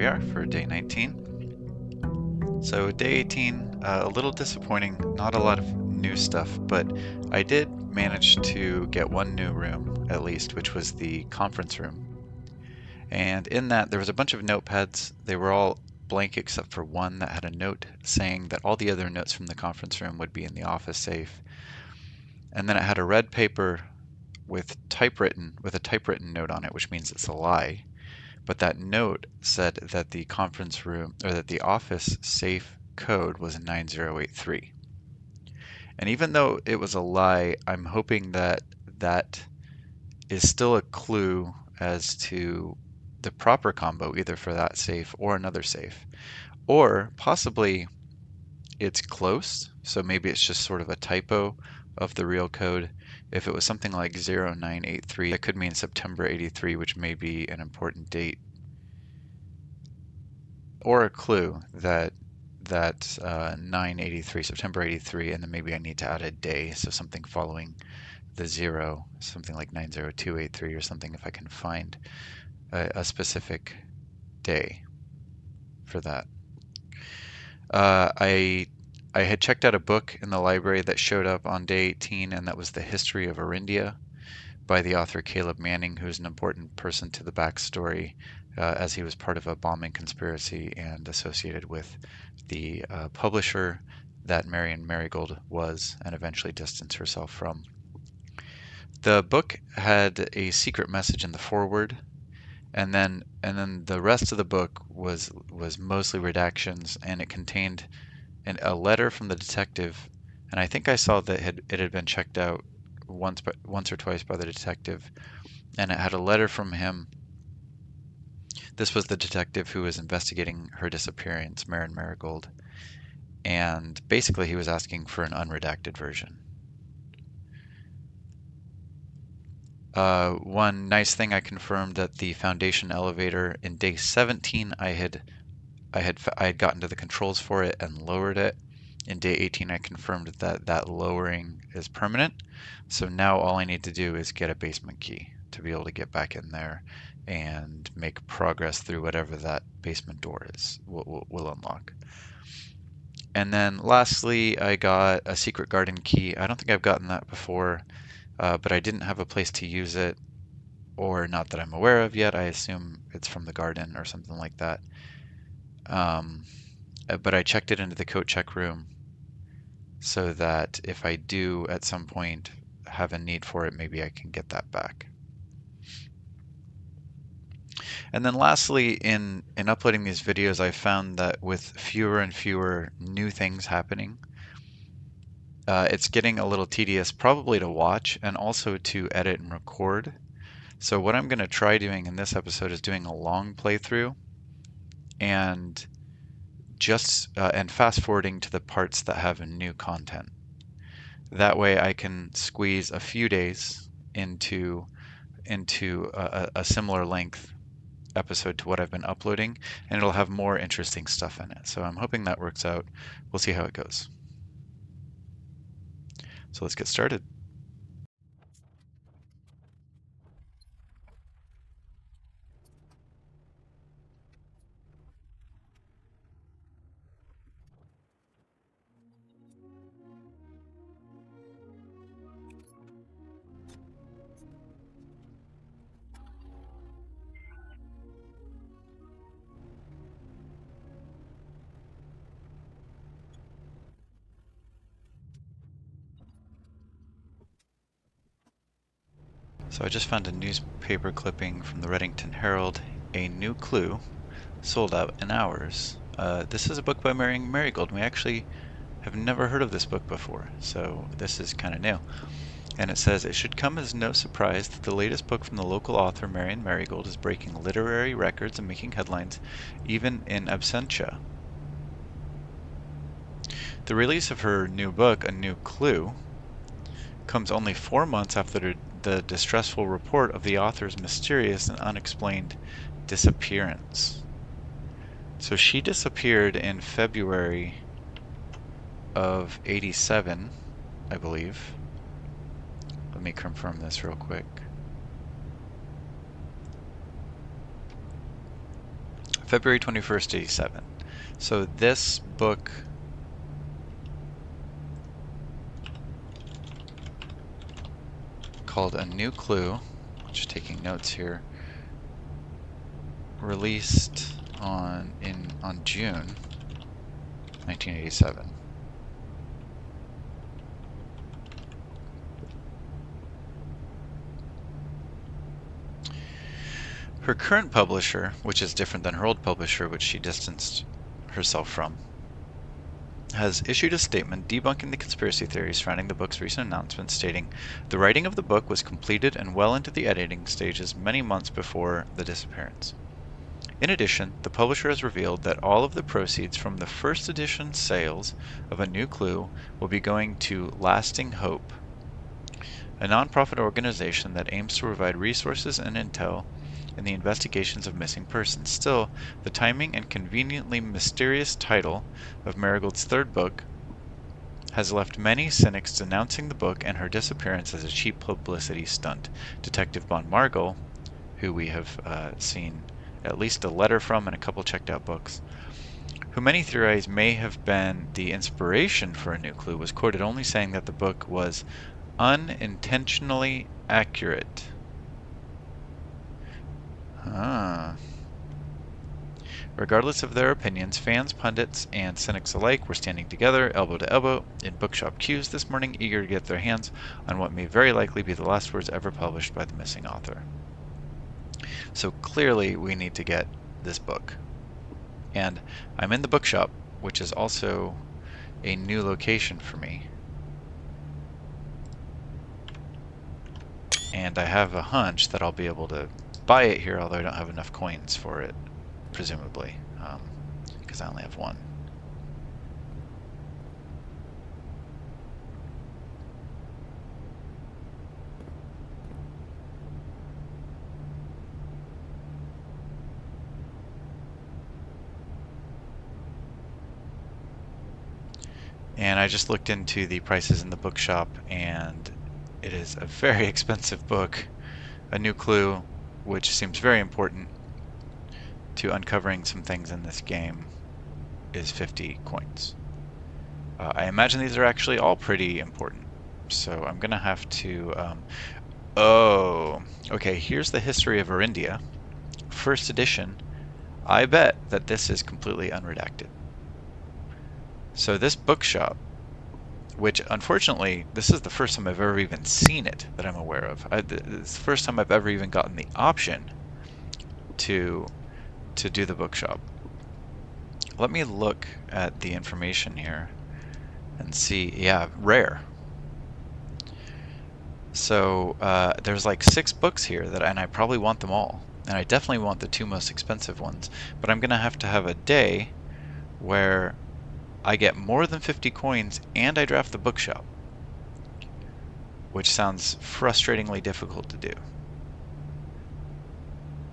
we are for day 19. So day 18, a little disappointing, not a lot of new stuff, but I did manage to get one new room at least, which was the conference room. And in that, there was a bunch of notepads. They were all blank except for one that had a note saying that all the other notes from the conference room would be in the office safe. And then it had a red paper with a typewritten note on it, which means it's a lie. But that note said that the conference room or that the office safe code was 9083. And even though it was a lie, I'm hoping that that is still a clue as to the proper combo, either for that safe or another safe. Or possibly it's close, so maybe it's just sort of a typo of the real code. If it was something like 0983, that could mean September 83, which may be an important date, or a clue that 983, September 83, and then maybe I need to add a day, so something following the zero, something like 90283 or something, if I can find a specific day for that. I had checked out a book in the library that showed up on day 18, and that was The History of Arindia by the author Caleb Manning, who's an important person to the backstory, as he was part of a bombing conspiracy and associated with the publisher that Marion Marigold was and eventually distanced herself from. The book had a secret message in the foreword, and then the rest of the book was mostly redactions, and it contained a letter from the detective, and I think I saw that it had been checked out once or twice by the detective, and it had a letter from him. This was the detective who was investigating her disappearance, Marion Marigold, and basically he was asking for an unredacted version. One nice thing, I confirmed that the Foundation elevator in day 17, I had gotten to the controls for it and lowered it. In day 18, I confirmed that that lowering is permanent. So now all I need to do is get a basement key to be able to get back in there and make progress through whatever that basement door is will unlock. And then lastly, I got a secret garden key. I don't think I've gotten that before, but I didn't have a place to use it, or not that I'm aware of yet. I assume it's from the garden or something like that. But I checked it into the coat check room so that if I do at some point have a need for it, maybe I can get that back. And then lastly, in uploading these videos, I found that with fewer and fewer new things happening, it's getting a little tedious probably to watch and also to edit and record. So what I'm going to try doing in this episode is doing a long playthrough and and fast forwarding to the parts that have new content. That way I can squeeze a few days into a similar length episode to what I've been uploading, and it'll have more interesting stuff in it. So I'm hoping that works out. We'll see how it goes. So let's get started. So I just found a newspaper clipping from the Reddington Herald, a new clue, sold out in hours. This is a book by Marion Marigold, and we actually have never heard of this book before, so this is kind of new. And it says, it should come as no surprise that the latest book from the local author Marion Marigold is breaking literary records and making headlines, even in absentia. The release of her new book, A New Clue, comes only 4 months after the distressful report of the author's mysterious and unexplained disappearance. So she disappeared in February of 87, I believe. Let me confirm this real quick. February 21st, 87. So this book, called A New Clue, just taking notes here, released on June 1987. Her current publisher, which is different than her old publisher, which she distanced herself from, has issued a statement debunking the conspiracy theories surrounding the book's recent announcement, stating, "The writing of the book was completed and well into the editing stages many months before the disappearance." In addition, the publisher has revealed that all of the proceeds from the first edition sales of A New Clue will be going to Lasting Hope, a nonprofit organization that aims to provide resources and intel in the investigations of missing persons. Still, the timing and conveniently mysterious title of Marigold's third book has left many cynics denouncing the book and her disappearance as a cheap publicity stunt. Detective Bon Margol, who we have seen at least a letter from and a couple checked out books, who many theorize may have been the inspiration for A New Clue, was quoted only saying that the book was unintentionally accurate. Ah. Regardless of their opinions, fans, pundits, and cynics alike were standing together, elbow to elbow, in bookshop queues this morning, eager to get their hands on what may very likely be the last words ever published by the missing author. So clearly, we need to get this book. And I'm in the bookshop, which is also a new location for me. And I have a hunch that I'll be able to buy it here, although I don't have enough coins for it, presumably, because I only have one. And I just looked into the prices in the bookshop, and it is a very expensive book. A New Clue, which seems very important to uncovering some things in this game, is 50 coins. I imagine these are actually all pretty important. So I'm going to have to... oh, okay, here's the history of Arindia. First edition. I bet that this is completely unredacted. So this bookshop, which unfortunately, this is the first time I've ever even seen it that I'm aware of. It's the first time I've ever even gotten the option to do the bookshop. Let me look at the information here and see. Yeah, rare. So there's like 6 books here and I probably want them all. And I definitely want the 2 most expensive ones. But I'm gonna have to have a day where I get more than 50 coins and I draft the bookshop, which sounds frustratingly difficult to do.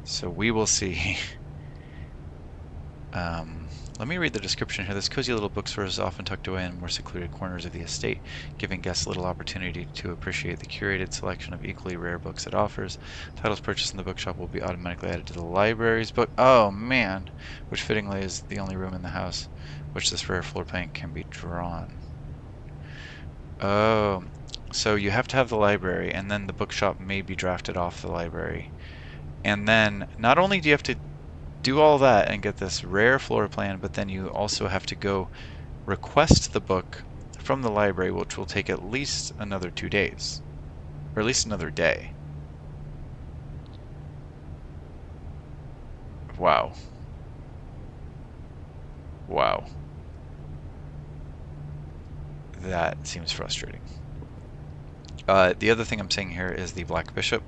So we will see. Let me read the description here. This cozy little bookstore is often tucked away in more secluded corners of the estate, giving guests little opportunity to appreciate the curated selection of equally rare books it offers. Titles purchased in the bookshop will be automatically added to the library's book. Oh man! Which fittingly is the only room in the house which this rare floor plan can be drawn. Oh, so you have to have the library, and then the bookshop may be drafted off the library. And then not only do you have to do all that and get this rare floor plan, but then you also have to go request the book from the library, which will take at least another 2 days, or at least another day. Wow. Wow. That seems frustrating. The other thing I'm seeing here is the Black Bishop,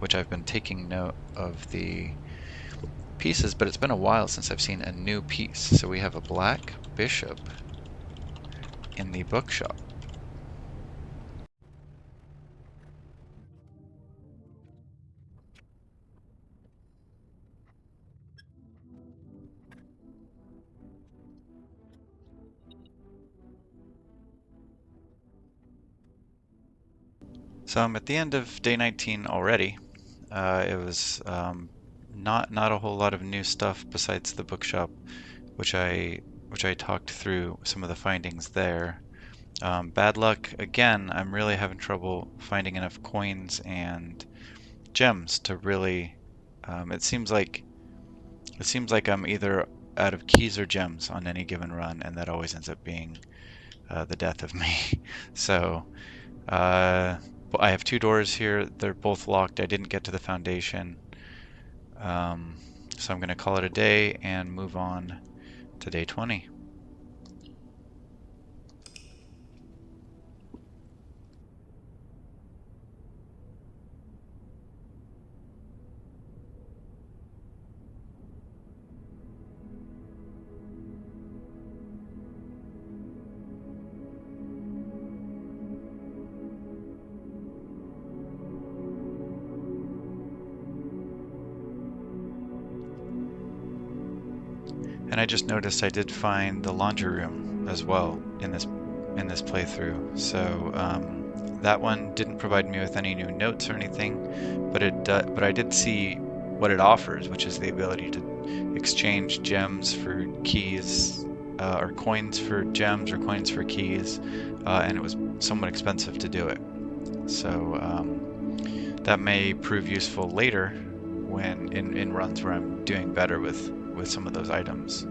which I've been taking note of the pieces, but it's been a while since I've seen a new piece. So we have a Black Bishop in the bookshop. So I'm at the end of day 19 already. It was not a whole lot of new stuff besides the bookshop, which I which I talked through some of the findings there. Bad luck again. I'm really having trouble finding enough coins and gems to really. It seems like I'm either out of keys or gems on any given run, and that always ends up being the death of me. So uh, I have two doors here. They're both locked. I didn't get to the foundation. Um, so I'm going to call it a day and move on to day 20. And I just noticed I did find the laundry room as well in this playthrough. So that one didn't provide me with any new notes or anything, but I did see what it offers, which is the ability to exchange gems for keys, or coins for gems or coins for keys, and it was somewhat expensive to do it. So that may prove useful later when in runs where I'm doing better with some of those items.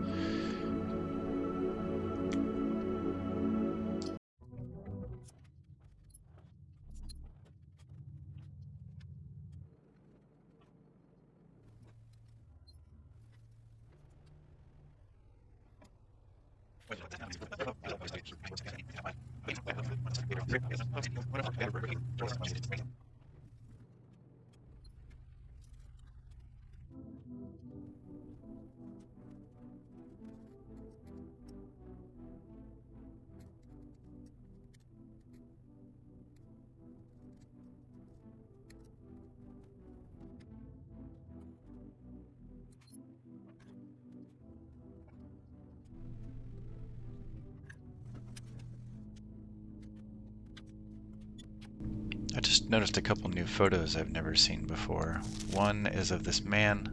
I just noticed a couple new photos I've never seen before. One is of this man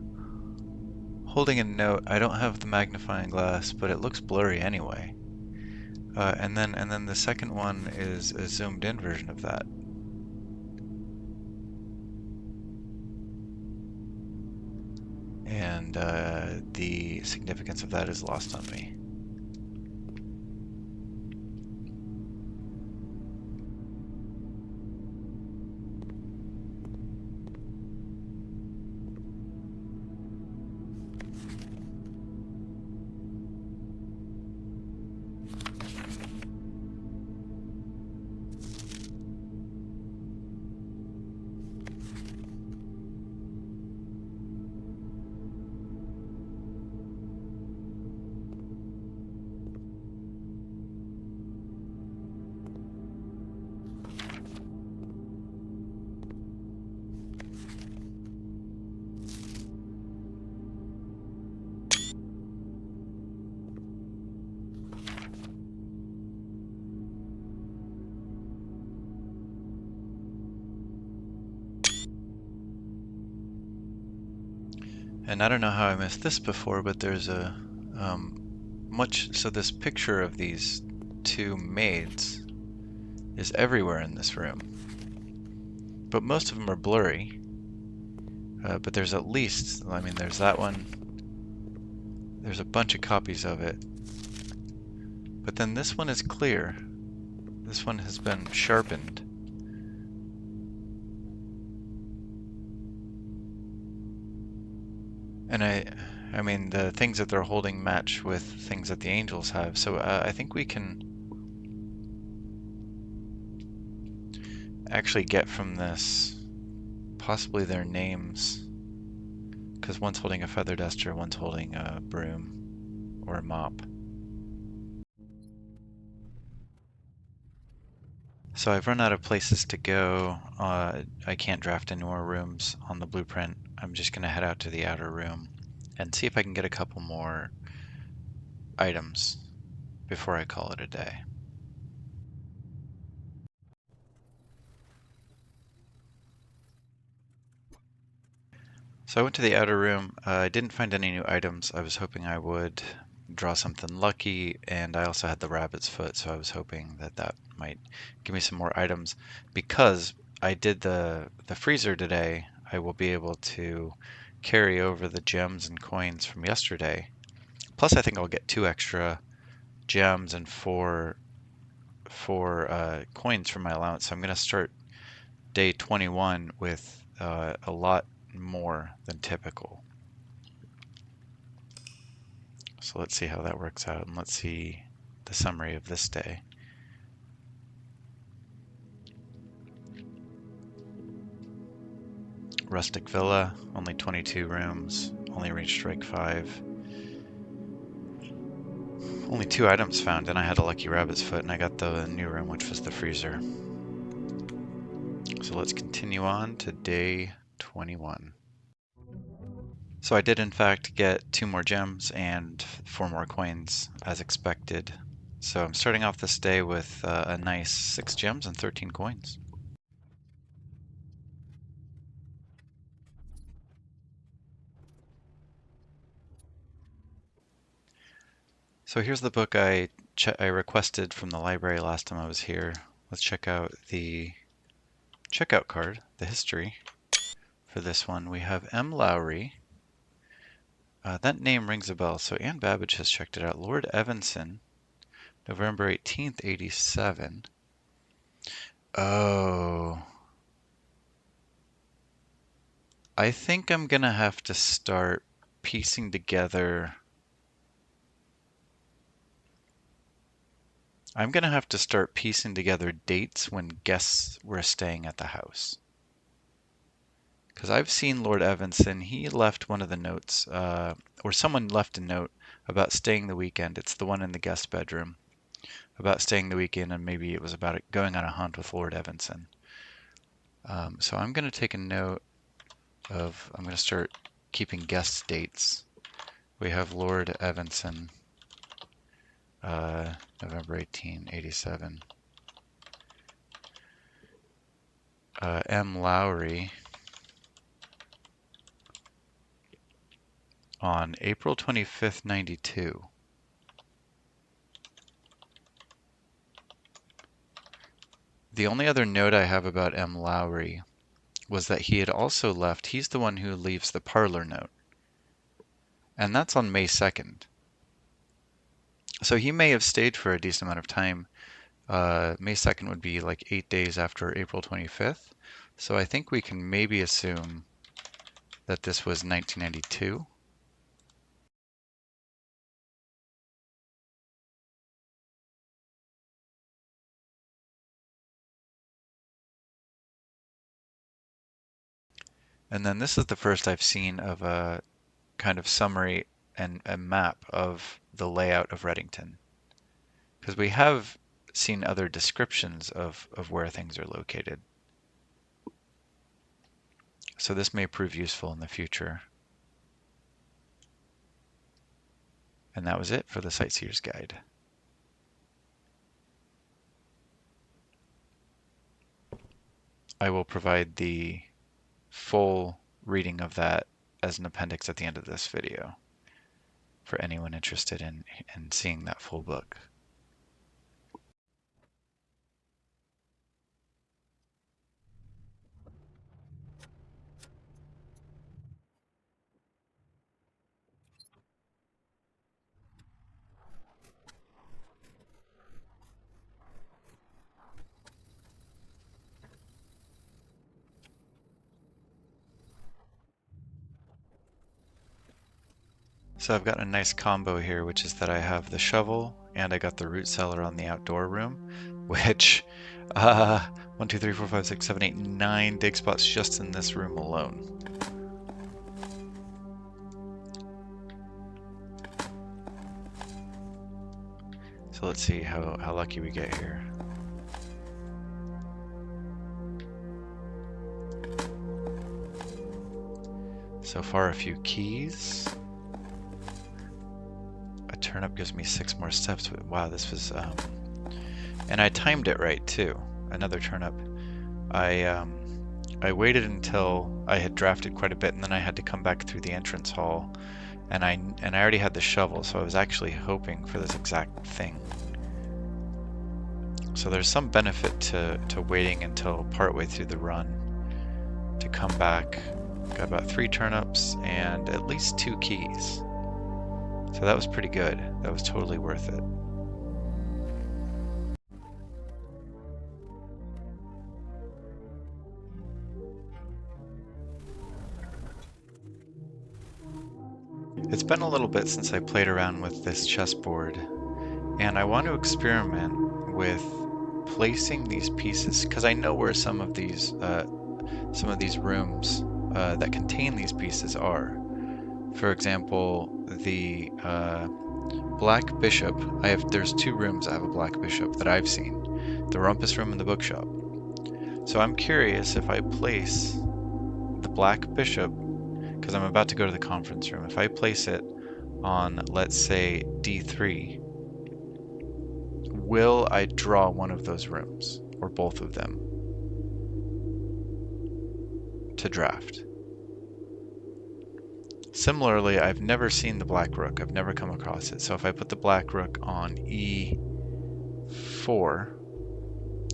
holding a note. I don't have the magnifying glass, but it looks blurry anyway. And then the second one is a zoomed in version of that. And the significance of that is lost on me. And I don't know how I missed this before, but there's a so this picture of these two maids is everywhere in this room, but most of them are blurry. But there's at least, I mean, there's that one. There's a bunch of copies of it. But then this one is clear. This one has been sharpened. And I mean, the things that they're holding match with things that the angels have. So I think we can actually get from this possibly their names. Because one's holding a feather duster, one's holding a broom or a mop. So I've run out of places to go. I can't draft any more rooms on the blueprint. I'm just going to head out to the outer room and see if I can get a couple more items before I call it a day. So I went to the outer room. I didn't find any new items. I was hoping I would draw something lucky, and I also had the rabbit's foot, so I was hoping that that might give me some more items. Because I did the freezer today, I will be able to carry over the gems and coins from yesterday. Plus, I think I'll get 2 extra gems and four coins from my allowance. So I'm going to start day 21 with a lot more than typical. So let's see how that works out, and let's see the summary of this day. Rustic villa, only 22 rooms, only reached strike 5. Only 2 items found, and I had a lucky rabbit's foot, and I got the new room, which was the freezer. So let's continue on to day 21. So I did in fact get 2 more gems and 4 more coins as expected. So I'm starting off this day with a nice 6 gems and 13 coins. So here's the book I requested from the library last time I was here. Let's check out the checkout card, the history. For this one, we have M. Lowry. That name rings a bell, so Anne Babbage has checked it out. Lord Evanson, November 18th, 87. Oh. I think I'm gonna have to start piecing together. I'm gonna have to start piecing together dates when guests were staying at the house. Because I've seen Lord Evanson, he left one of the notes, or someone left a note about staying the weekend. It's the one in the guest bedroom, about staying the weekend, and maybe it was about it going on a hunt with Lord Evanson. So I'm going to take a note of, I'm going to start keeping guest dates. We have Lord Evanson, November 1887. M. Lowry on April 25th, 92. The only other note I have about M. Lowry was that he had also left, he's the one who leaves the parlor note, and that's on May 2nd. So he may have stayed for a decent amount of time. May 2nd would be like 8 days after April 25th. So I think we can maybe assume that this was 1992. And then this is the first I've seen of a kind of summary and a map of the layout of Reddington. Because we have seen other descriptions of where things are located. So this may prove useful in the future. And that was it for the Sightseer's Guide. I will provide the full reading of that as an appendix at the end of this video for anyone interested in seeing that full book. So I've got a nice combo here, which is that I have the shovel and I got the root cellar on the outdoor room, which 1, 2, 3, 4, 5, 6, 7, 8, 9 dig spots just in this room alone. So let's see how lucky we get here. So far a few keys. A turnip gives me 6 more steps. Wow, this was and I timed it right too. Another turnip. I I waited until I had drafted quite a bit, and then I had to come back through the entrance hall, and I already had the shovel, so I was actually hoping for this exact thing. So there's some benefit to waiting until partway through the run to come back. Got about 3 turnips and at least 2 keys. So that was pretty good. That was totally worth it. It's been a little bit since I played around with this chessboard, and I want to experiment with placing these pieces because I know where some of these rooms that contain these pieces are. For example, the black bishop. There's 2 rooms that have a black bishop that I've seen, the rumpus room and the bookshop. So I'm curious if I place the black bishop, because I'm about to go to the conference room, if I place it on, let's say, D3, will I draw one of those rooms, or both of them, to draft? Similarly, I've never seen the black rook. I've never come across it. So if I put the black rook on E4,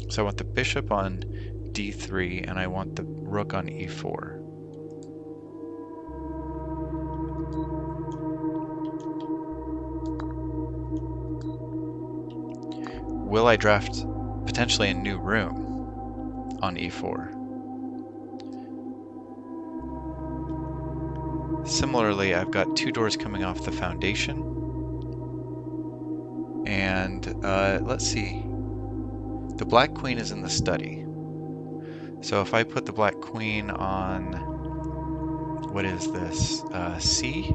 so I want the bishop on D3 and I want the rook on E4. Will I draft potentially a new room on E4? Similarly, I've got 2 doors coming off the foundation. And let's see. The black queen is in the study. So if I put the black queen on, what is this? C6.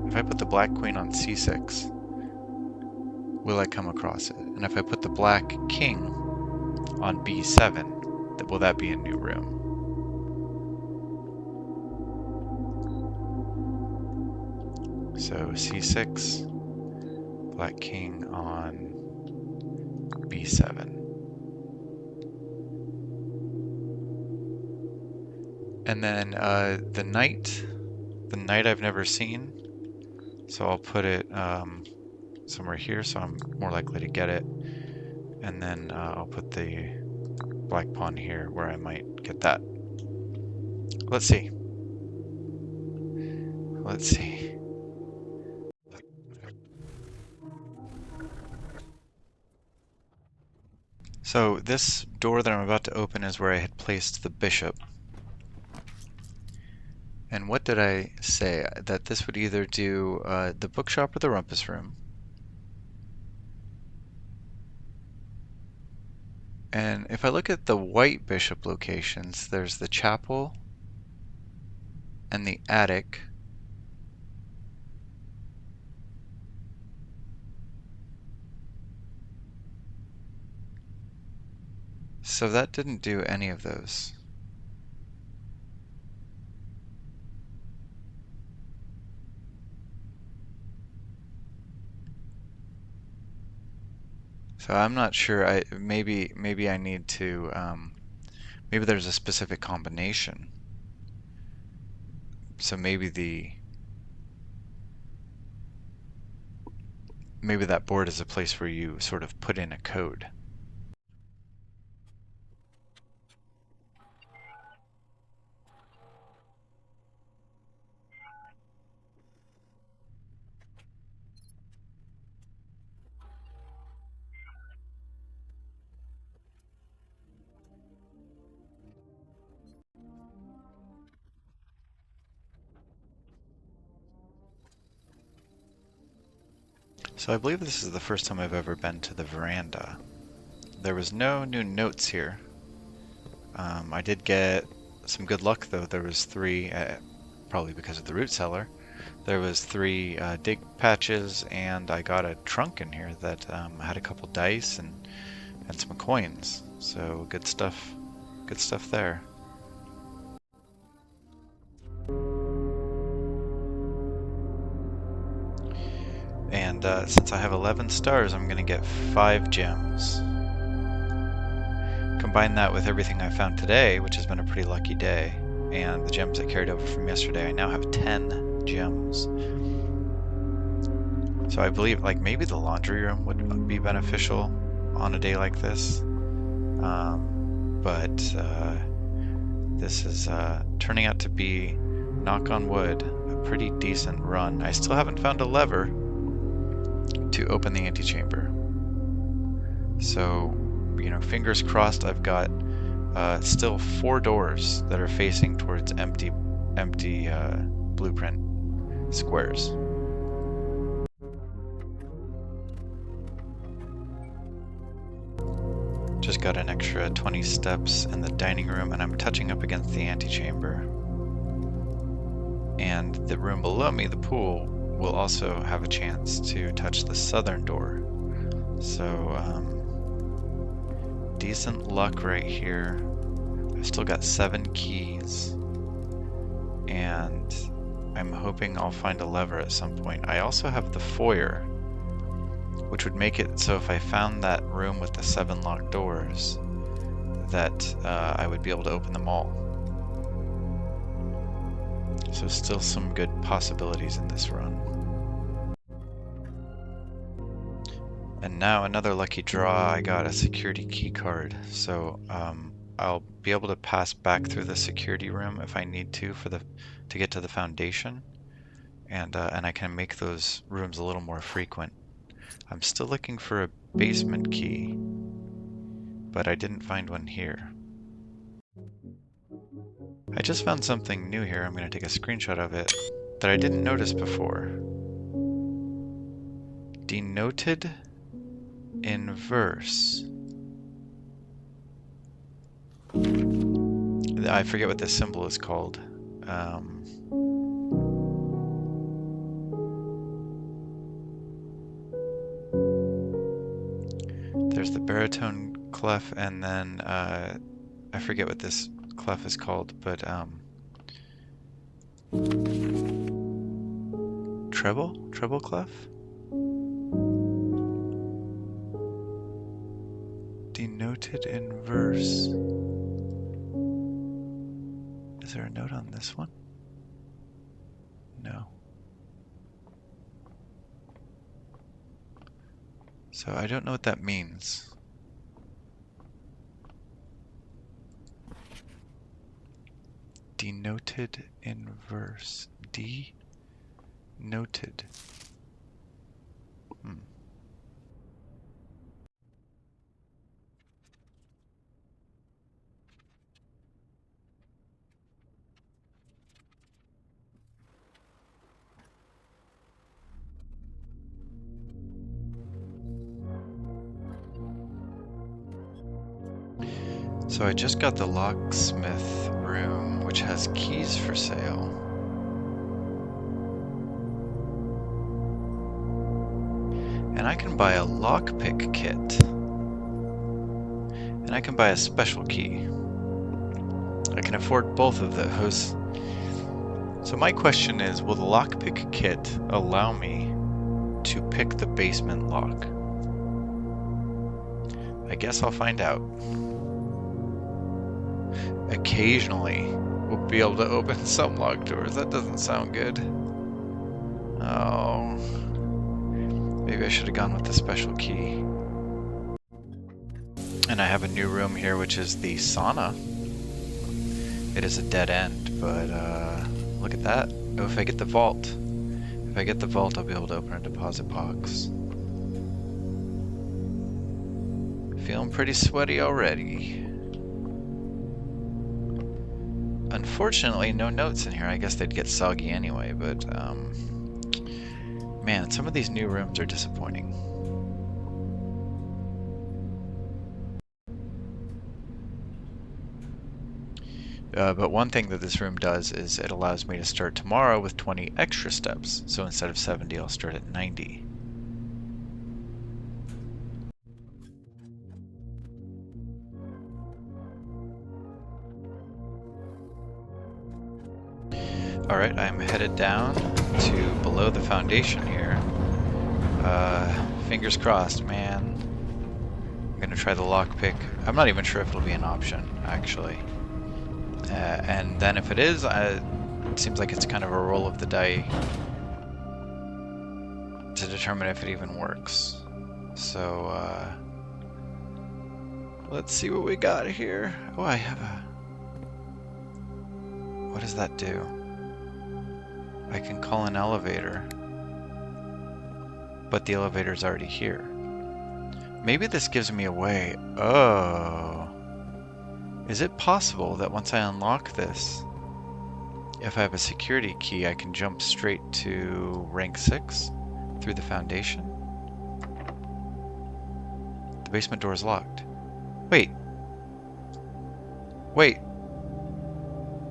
If I put the black queen on C6, will I come across it? And if I put the black king on B7, will that be a new room? So C6, black king on B7. And then the knight I've never seen, so I'll put it somewhere here so I'm more likely to get it. And then I'll put the black pawn here where I might get that. Let's see. Let's see. So this door that I'm about to open is where I had placed the bishop. And what did I say? That this would either do the bookshop or the rumpus room. And if I look at the white bishop locations, there's the chapel and the attic. So that didn't do any of those. So I'm not sure. Maybe I need to. Maybe there's a specific combination. So maybe that board is a place where you sort of put in a code. So I believe this is the first time I've ever been to the veranda. There was no new notes here. I did get some good luck though. There was 3, probably because of the root cellar. There was 3 dig patches, and I got a trunk in here that had a couple dice and some coins. So good stuff. Good stuff there. And since I have 11 stars, I'm gonna get 5 gems. combine that with everything I found today, which has been a pretty lucky day, and the gems I carried over from yesterday, I now have 10 gems. So I believe, like, maybe the laundry room would be beneficial on a day like this. But this is turning out to be, knock on wood, a pretty decent run. I still haven't found a lever to open the antechamber. So, you know, fingers crossed. I've got still 4 doors that are facing towards empty blueprint squares. Just got an extra 20 steps in the dining room, and I'm touching up against the antechamber. And the room below me, the pool, will also have a chance to touch the southern door. So, decent luck right here. I've still got 7 keys, and I'm hoping I'll find a lever at some point. I also have the foyer, which would make it so if I found that room with the 7 locked doors, that I would be able to open them all. So still some good possibilities in this run. And now another lucky draw, I got a security key card. So I'll be able to pass back through the security room if I need to to get to the foundation. And I can make those rooms a little more frequent. I'm still looking for a basement key, but I didn't find one here. I just found something new here. I'm going to take a screenshot of it that I didn't notice before. Denoted in verse. I forget what this symbol is called. There's the baritone clef, and then I forget what this clef is called, but treble clef? Denoted in verse. Is there a note on this one? No. So I don't know what that means. Denoted in verse. Denoted. So I just got the locksmith room, which has keys for sale. And I can buy a lockpick kit. And I can buy a special key. I can afford both of those. So my question is, will the lockpick kit allow me to pick the basement lock? I guess I'll find out. Occasionally, we'll be able to open some locked doors. That doesn't sound good. Oh. Maybe I should have gone with the special key. And I have a new room here, which is the sauna. It is a dead end, but look at that. Oh, if I get the vault. If I get the vault, I'll be able to open a deposit box. Feeling pretty sweaty already. Unfortunately, no notes in here. I guess they'd get soggy anyway, but man, some of these new rooms are disappointing. But one thing that this room does is it allows me to start tomorrow with 20 extra steps. So instead of 70, I'll start at 90. Alright, I'm headed down to below the foundation here. Fingers crossed, man. I'm gonna try the lockpick. I'm not even sure if it'll be an option, actually. And then if it is, it seems like it's kind of a roll of the die to determine if it even works. So, let's see what we got here. Oh, I have a... What does that do? I can call an elevator, but the elevator's already here. Maybe this gives me a way. Oh. Is it possible that once I unlock this, if I have a security key, I can jump straight to rank 6 through the foundation? The basement door is locked. Wait. Wait.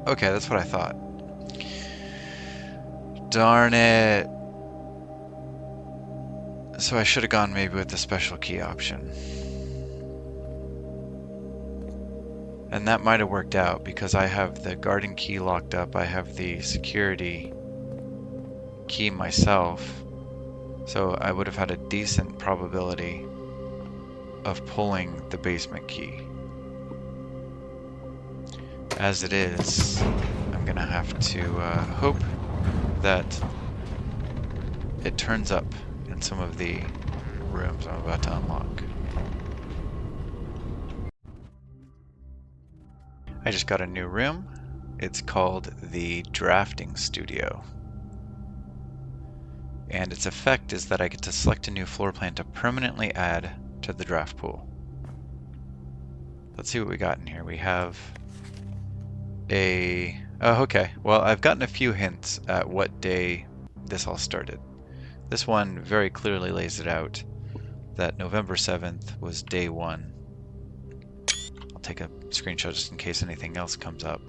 Okay, that's what I thought. Darn it. So I should have gone maybe with the special key option. And that might have worked out because I have the garden key locked up. I have the security key myself. So I would have had a decent probability of pulling the basement key. As it is, I'm gonna have to hope that it turns up in some of the rooms I'm about to unlock. I just got a new room. It's called the Drafting Studio. And its effect is that I get to select a new floor plan to permanently add to the draft pool. Let's see what we got in here. We have a... Oh, okay. Well, I've gotten a few hints at what day this all started. This one very clearly lays it out that November 7th was day 1. I'll take a screenshot just in case anything else comes up.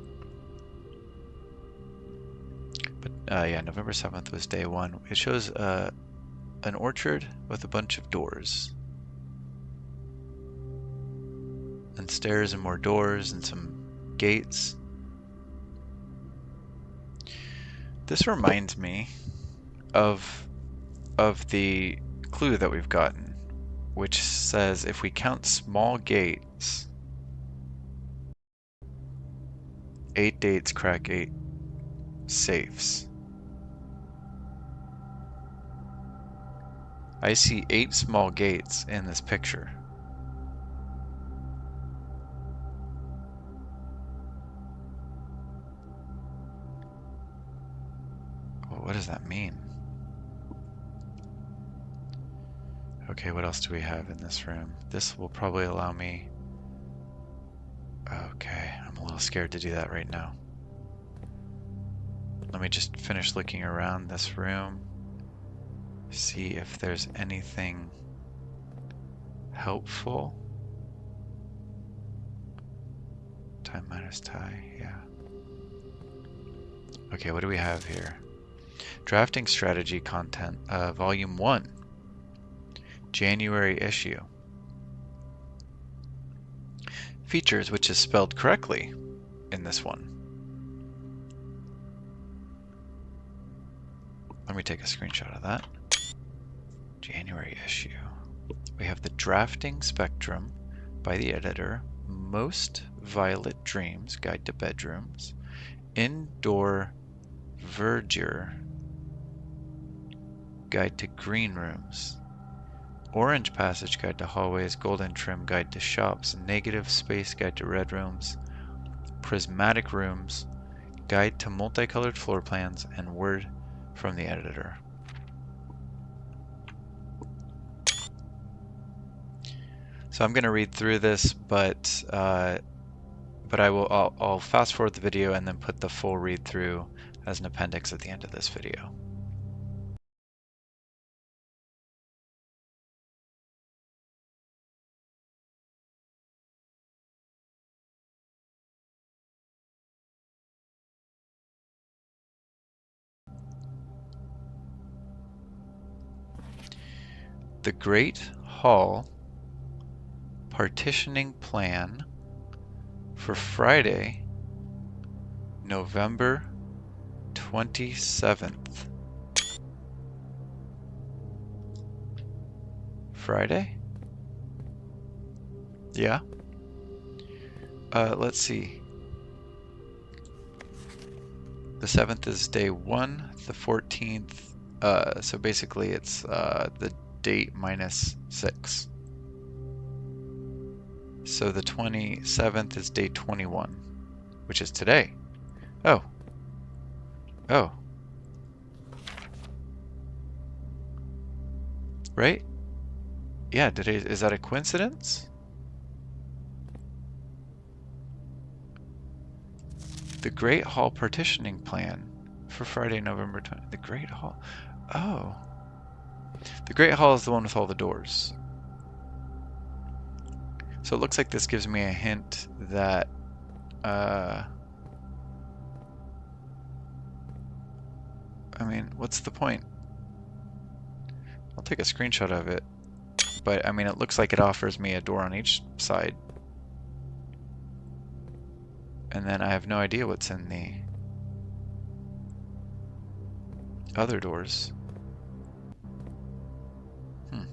But yeah, November 7th was day 1. It shows an orchard with a bunch of doors. And stairs and more doors and some gates. This reminds me of the clue that we've gotten, which says if we count small gates, 8 dates crack 8 safes. I see 8 small gates in this picture. Well, what does that mean? Okay, what else do we have in this room? This will probably allow me... Okay, I'm a little scared to do that right now. Let me just finish looking around this room. See if there's anything helpful. Time minus tie, yeah. Okay, what do we have here? Drafting Strategy Content, Volume 1. January issue. Features, which is spelled correctly in this one. Let me take a screenshot of that. January issue. We have the Drafting Spectrum by the editor, Most Violet Dreams, Guide to Bedrooms, Indoor Verdure, Guide to Green Rooms, Orange Passage, Guide to Hallways, Golden Trim, Guide to Shops, Negative Space, Guide to Red Rooms, Prismatic Rooms, Guide to Multicolored Floor Plans, and Word from the editor. So I'm going to read through this, but I'll fast forward the video and then put the full read through as an appendix at the end of this video. The Great Hall Partitioning Plan for Friday, November 27th. Friday? Yeah. Let's see. The 7th is day 1. The 14th, so basically it's the date minus 6. So the 27th is day 21, which is today. Oh. Oh. Right? Yeah, is that a coincidence? The Great Hall partitioning plan for Friday, November 20th. The Great Hall. Oh. The Great Hall is the one with all the doors. So it looks like this gives me a hint that I mean, what's the point? I'll take a screenshot of it. But I mean, it looks like it offers me a door on each side. And then I have no idea what's in the other doors. Hmm.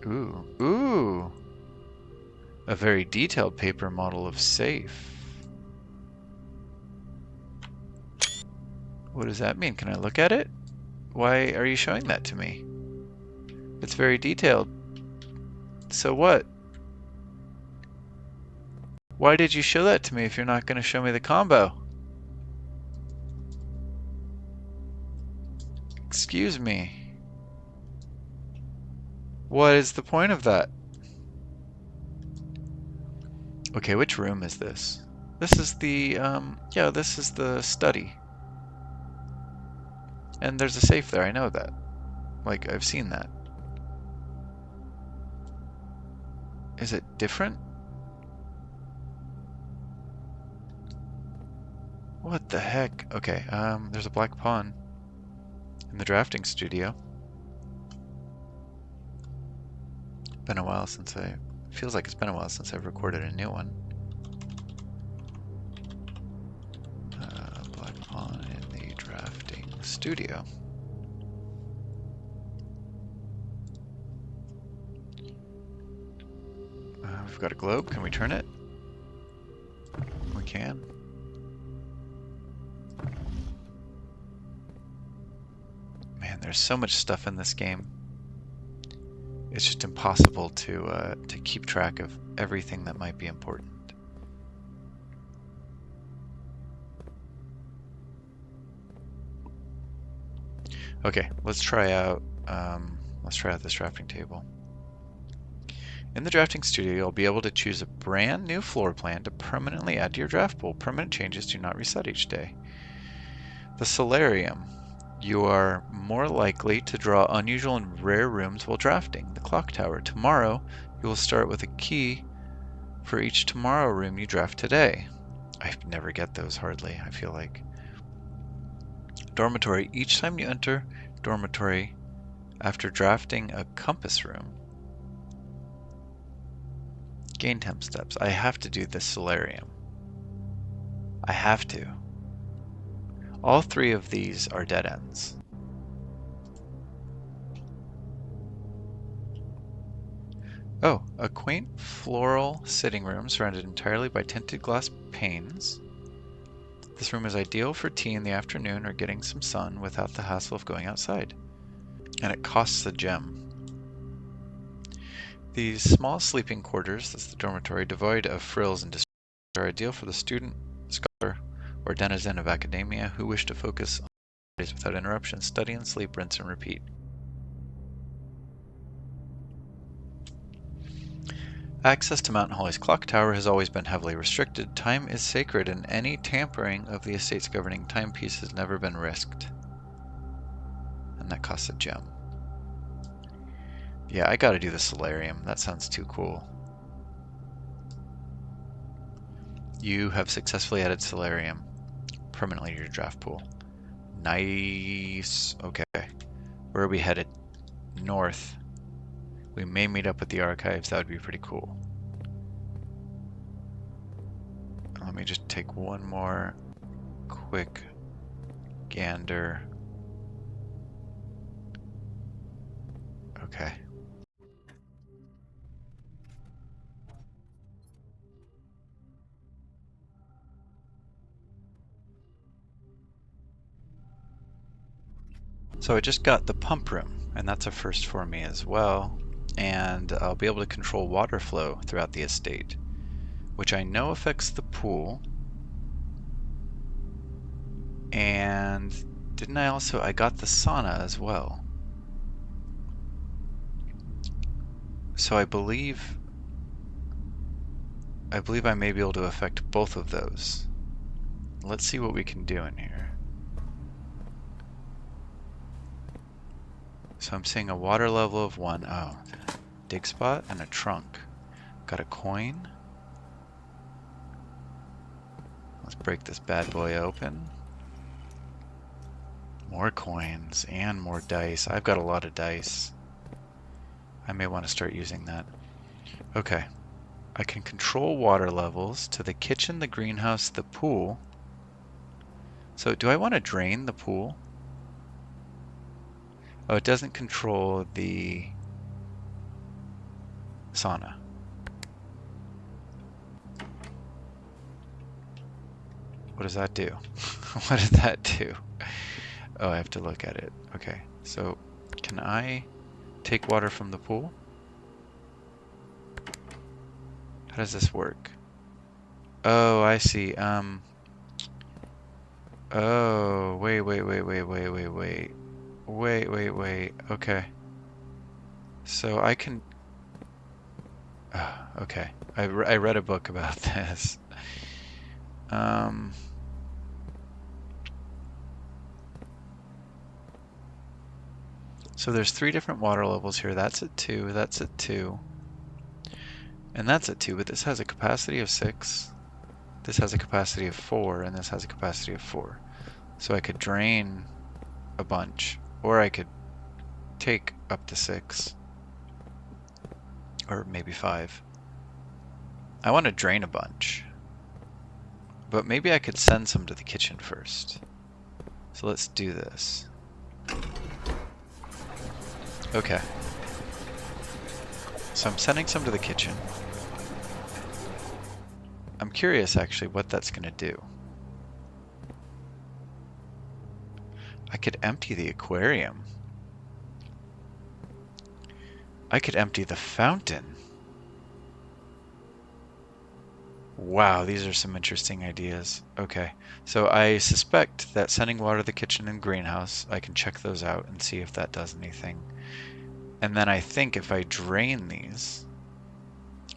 Ooh. Ooh. A very detailed paper model of safe. What does that mean? Can I look at it? Why are you showing that to me? It's very detailed. So what? Why did you show that to me if you're not going to show me the combo? Excuse me. What is the point of that? Okay, which room is this? This is the, yeah, this is the study. And there's a safe there, I know that. Like, I've seen that. Is it different? What the heck? Okay, there's a black pawn in the drafting studio. Been a while since feels like it's been a while since I've recorded a new one. Black pawn in the drafting studio. We've got a globe. Can we turn it? We can. Man, there's so much stuff in this game. It's just impossible to keep track of everything that might be important. Okay, let's try out this drafting table. In the drafting studio, you'll be able to choose a brand new floor plan to permanently add to your draft pool. Permanent changes do not reset each day. The solarium. You are more likely to draw unusual and rare rooms while drafting. The clock tower. Tomorrow, you will start with a key for each tomorrow room you draft today. I never get those hardly, I feel like. Dormitory. Each time you enter dormitory after drafting a compass room, gain 10 steps. I have to do the solarium. I have to. All 3 of these are dead ends. Oh, a quaint floral sitting room surrounded entirely by tinted glass panes. This room is ideal for tea in the afternoon or getting some sun without the hassle of going outside. And it costs a gem. These small sleeping quarters, that's the dormitory, devoid of frills and distractions, are ideal for the student, scholar, or denizen of academia who wish to focus on studies without interruption. Study and sleep, rinse and repeat. Access to Mountain Holly's clock tower has always been heavily restricted. Time is sacred, and any tampering of the estate's governing timepiece has never been risked. And that costs a gem. Yeah, I gotta do the solarium. That sounds too cool. You have successfully added solarium permanently to your draft pool. Nice. Okay. Where are we headed? North. We may meet up with the archives. That would be pretty cool. Let me just take one more quick gander. Okay. So I just got the pump room, and that's a first for me as well. And I'll be able to control water flow throughout the estate, which I know affects the pool. And didn't I got the sauna as well. So I believe I may be able to affect both of those. Let's see what we can do in here. So I'm seeing a water level of 1. Oh, dig spot and a trunk. Got a coin. Let's break this bad boy open. More coins and more dice. I've got a lot of dice. I may want to start using that. Okay. I can control water levels to the kitchen, the greenhouse, the pool. So do I want to drain the pool? Oh, it doesn't control the sauna. What does that do? What does that do? Oh, I have to look at it. Okay, so can I take water from the pool? How does this work? Oh, I see. Oh, wait. Okay. So I can... okay. I read a book about this. Um... So there's 3 different water levels here. That's at 2, that's at 2, and that's at 2, but this has a capacity of 6, this has a capacity of 4, and this has a capacity of 4. So I could drain a bunch, or I could take up to 6, or maybe 5. I want to drain a bunch, but maybe I could send some to the kitchen first. So let's do this. Okay. So I'm sending some to the kitchen. I'm curious actually what that's going to do. I could empty the aquarium. I could empty the fountain. Wow, these are some interesting ideas. Okay, so I suspect that sending water to the kitchen and greenhouse, I can check those out and see if that does anything. And then I think if I drain these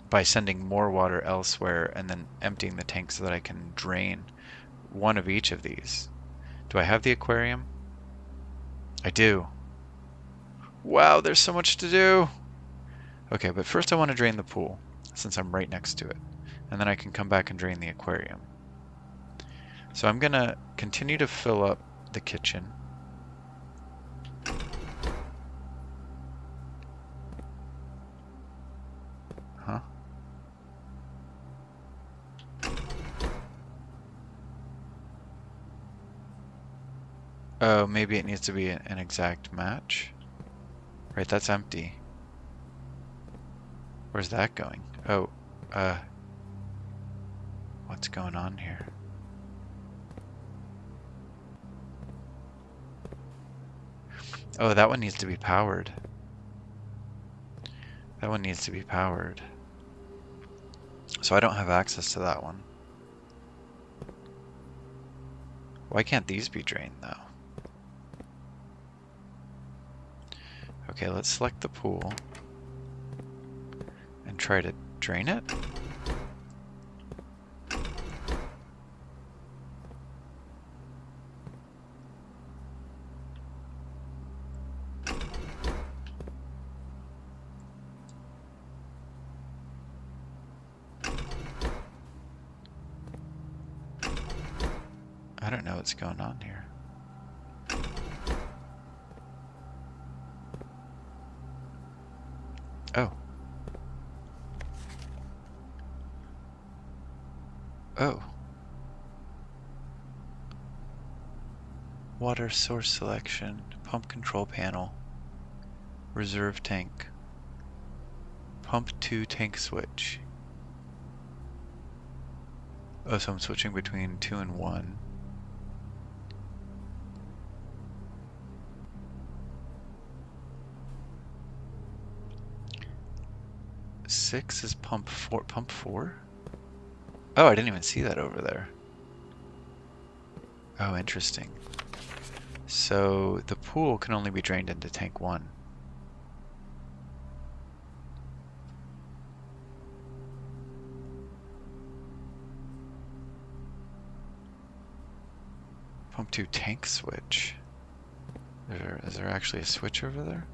by sending more water elsewhere and then emptying the tank so that I can drain one of each of these. Do I have the aquarium? I do. Wow, there's so much to do. Okay, but first I want to drain the pool since I'm right next to it. And then I can come back and drain the aquarium. So I'm gonna continue to fill up the kitchen. Huh? Oh, maybe it needs to be an exact match. Right, that's empty. Where's that going? Oh, what's going on here? Oh, that one needs to be powered. That one needs to be powered. So I don't have access to that one. Why can't these be drained though? Okay, let's select the pool and try to drain it. I don't know what's going on here. Oh. Oh. Water source selection, pump control panel. Reserve tank. Pump 2 tank switch. Oh, so I'm switching between 2 and 1. Six is pump 4. Pump 4? Oh, I didn't even see that over there. Oh, interesting. So the pool can only be drained into tank 1. Pump 2 tank switch. Is there actually a switch over there?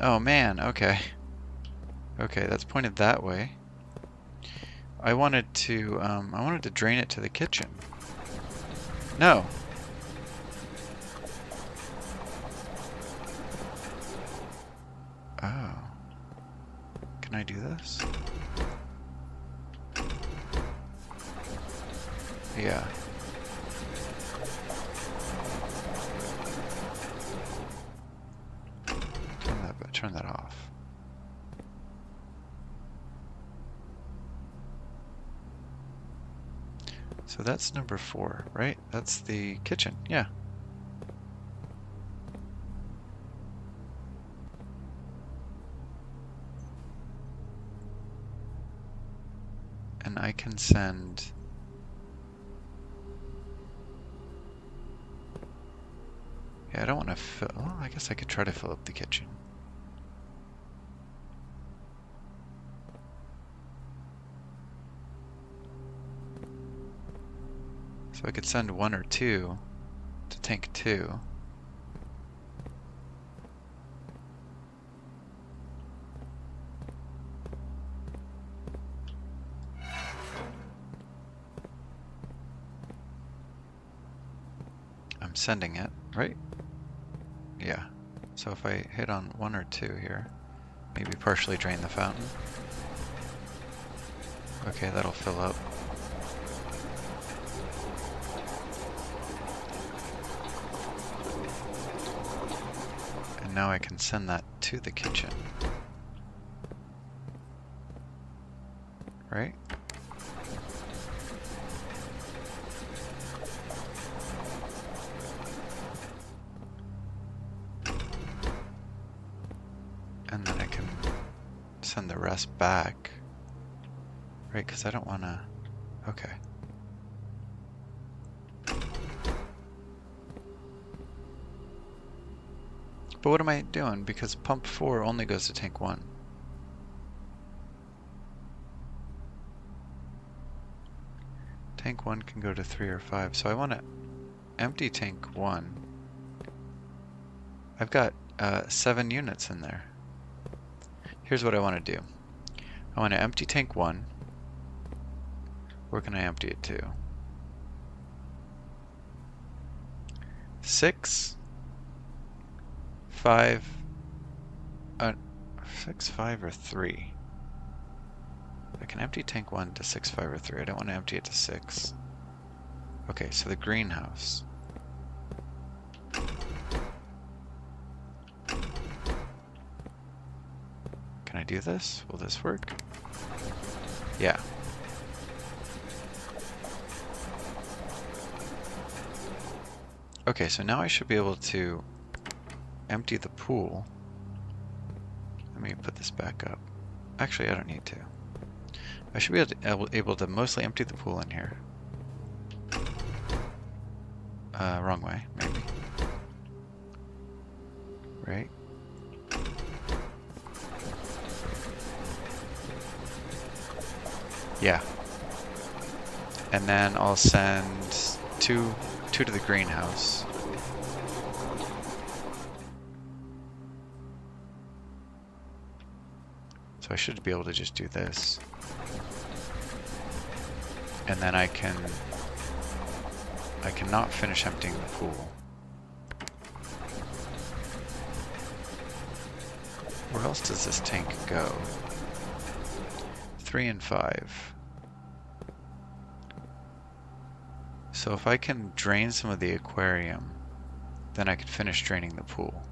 Oh man, okay. Okay, that's pointed that way. I wanted to drain it to the kitchen. No. Oh. Can I do this? Yeah. Turn that off. So that's number 4, right? That's the kitchen, yeah. And I can send... Yeah, I don't want to fill... Well, I guess I could try to fill up the kitchen. So I could send 1 or 2 to tank 2. I'm sending it, right? Yeah. So if I hit on 1 or 2 here, maybe partially drain the fountain. Okay, that'll fill up. And now I can send that to the kitchen. Right? And then I can send the rest back. Right, because I don't want to... Okay. But what am I doing? Because pump 4 only goes to tank 1. Tank 1 can go to 3 or 5, so I want to empty tank 1. I've got 7 units in there. Here's what I want to do. I want to empty tank 1. Where can I empty it to? 6, 5, 6, 5, or 3. I can empty tank 1 to 6, 5, or 3. I don't want to empty it to 6. Okay, so the greenhouse. Can I do this? Will this work? Yeah. Okay, so now I should be able to empty the pool. Let me put this back up. Actually, I don't need to. I should be able to mostly empty the pool in here. Wrong way, maybe. Right? Yeah. And then I'll send two to the greenhouse. So I should be able to just do this. And then I cannot finish emptying the pool. Where else does this tank go? 3 and 5. So if I can drain some of the aquarium, then I could finish draining the pool.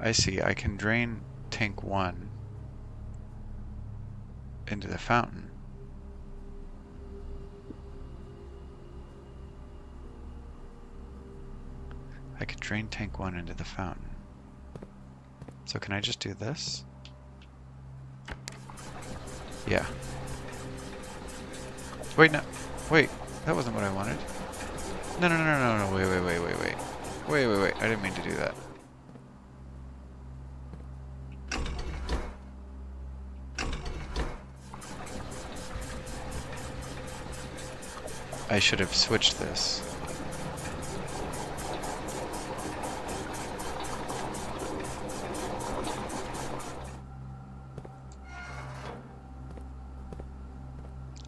I see. I can drain tank 1 into the fountain. I could drain tank 1 into the fountain. So can I just do this? Yeah. Wait, no. Wait, that wasn't what I wanted. No, no, no, no, no, no. Wait, wait, wait, wait, wait. Wait, wait, wait. I didn't mean to do that. I should have switched this.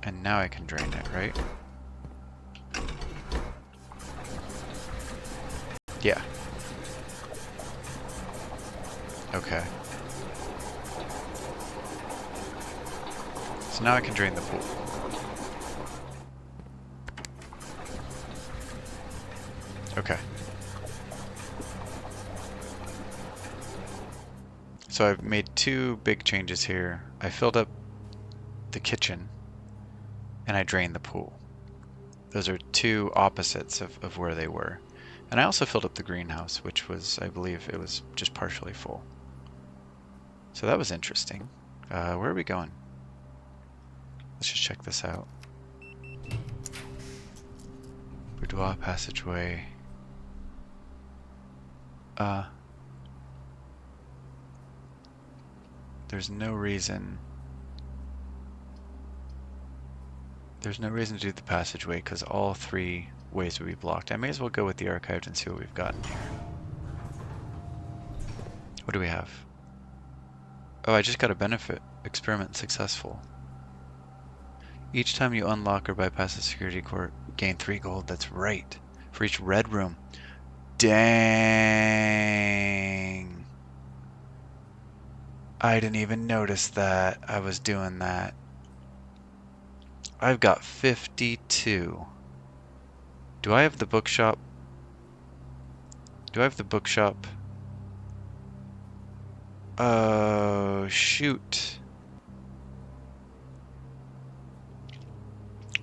And now I can drain it, right? Yeah. Okay. So now I can drain the pool. Okay. So I've made 2 big changes here. I filled up the kitchen and I drained the pool. Those are 2 opposites of where they were. And I also filled up the greenhouse, which was, I believe, it was just partially full. So that was interesting. Where are we going? Let's just check this out. Boudoir passageway. There's no reason. There's no reason to do the passageway because all 3 ways would be blocked. I may as well go with the archived and see what we've got in here. What do we have? Oh, I just got a benefit. Experiment successful. Each time you unlock or bypass the security court, gain 3 gold. That's right. For each red room. Dang. I didn't even notice that I was doing that. I've got 52. Do I have the bookshop? Do I have the bookshop? Oh, shoot.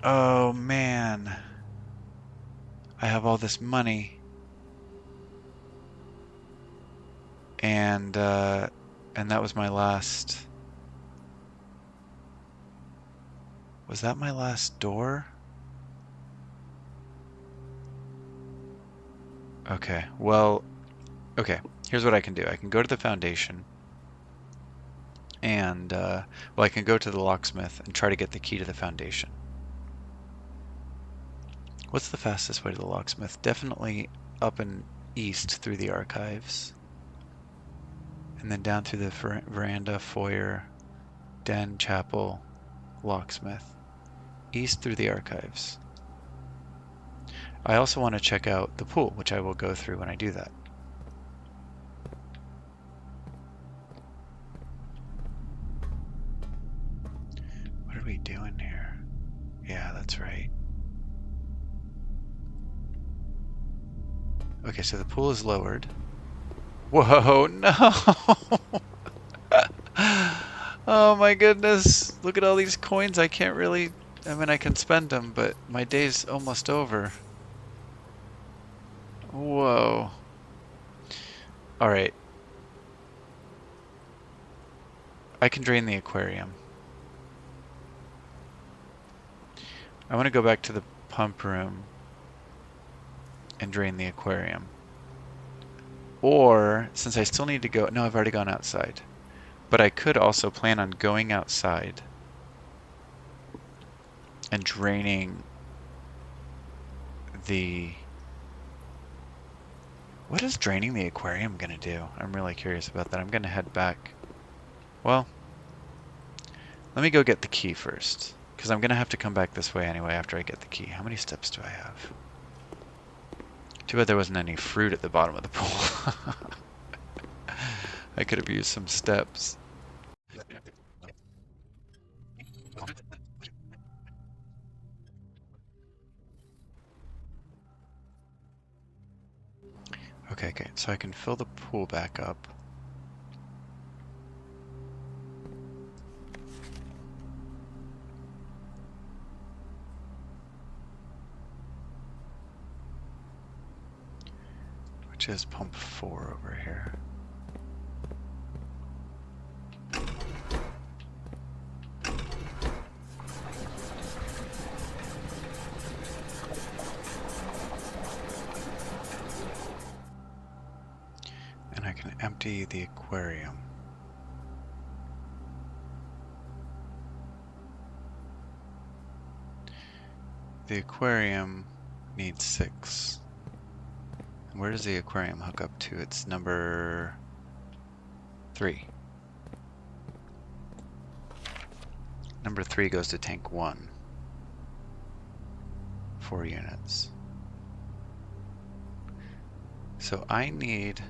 Oh, man. I have all this money. And that was my last... Was that my last door? Okay, well... Okay, here's what I can do. I can go to the foundation. And, well, I can go to the locksmith and try to get the key to the foundation. What's the fastest way to the locksmith? Definitely up and east through the archives. And then down through the veranda, foyer, den, chapel, locksmith. East through the archives. I also want to check out the pool, which I will go through when I do that. What are we doing here? Yeah, that's right. Okay, so the pool is lowered. Whoa, no! Oh my goodness! Look at all these coins. I can't really... I mean, I can spend them, but my day's almost over. Whoa. Alright. I can drain the aquarium. I want to go back to the pump room and drain the aquarium. Or, since I still need to go... No, I've already gone outside. But I could also plan on going outside and draining the... What is draining the aquarium gonna do? I'm really curious about that. I'm gonna head back. Well, let me go get the key first, because I'm gonna have to come back this way anyway after I get the key. How many steps do I have? Too bad there wasn't any fruit at the bottom of the pool. I could have used some steps. Okay, so I can fill the pool back up. which is pump 4 over here. And I can empty the aquarium. The aquarium needs 6. Where does the aquarium hook up to? It's number 3. Number 3 goes to tank 1. 4 units. So I need...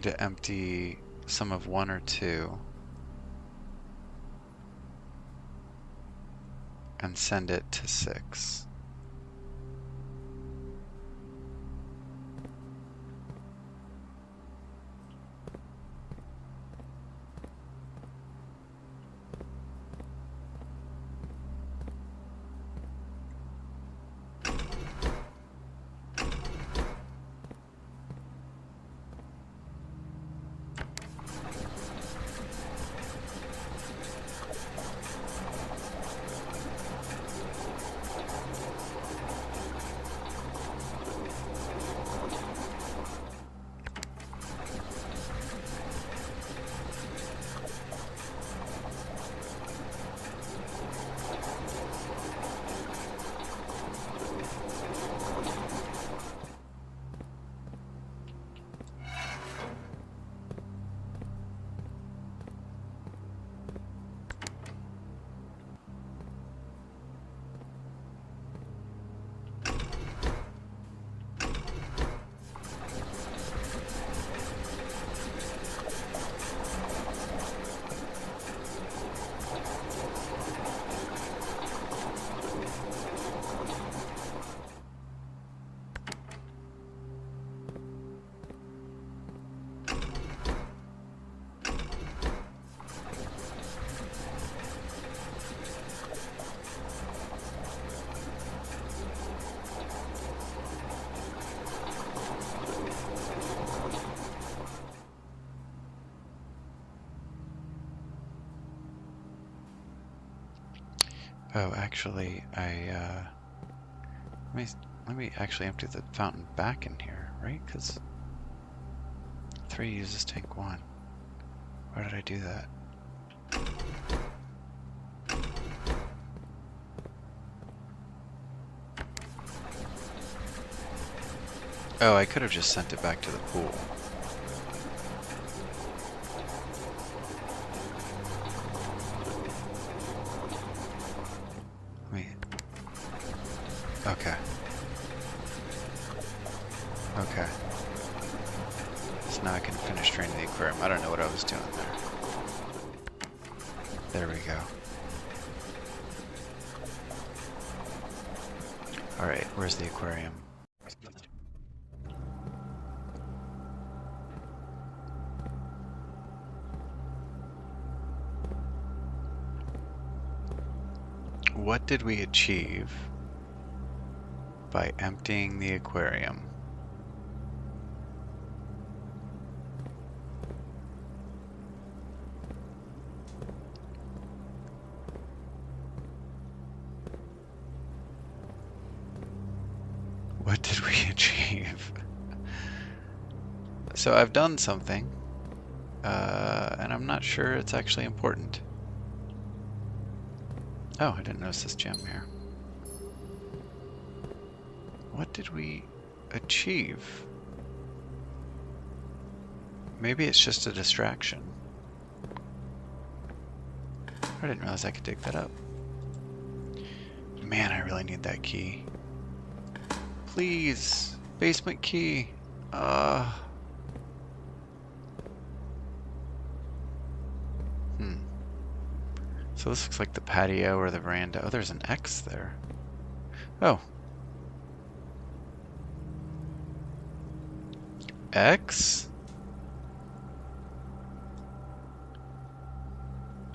to empty some of 1 or 2 and send it to 6. Oh, actually, let me actually empty the fountain back in here, right? Because 3 uses tank 1. Why did I do that? Oh, I could have just sent it back to the pool. Okay. Okay. So now I can finish draining the aquarium. I don't know what I was doing there. There we go. Alright, where's the aquarium? What did we achieve by emptying the aquarium? What did we achieve? So I've done something, and I'm not sure it's actually important. Oh, I didn't notice this gem here. What did we achieve? Maybe it's just a distraction. I didn't realize I could dig that up. Man, I really need that key. Please, basement key. So this looks like the patio or the veranda. Oh, there's an X there. Oh. X?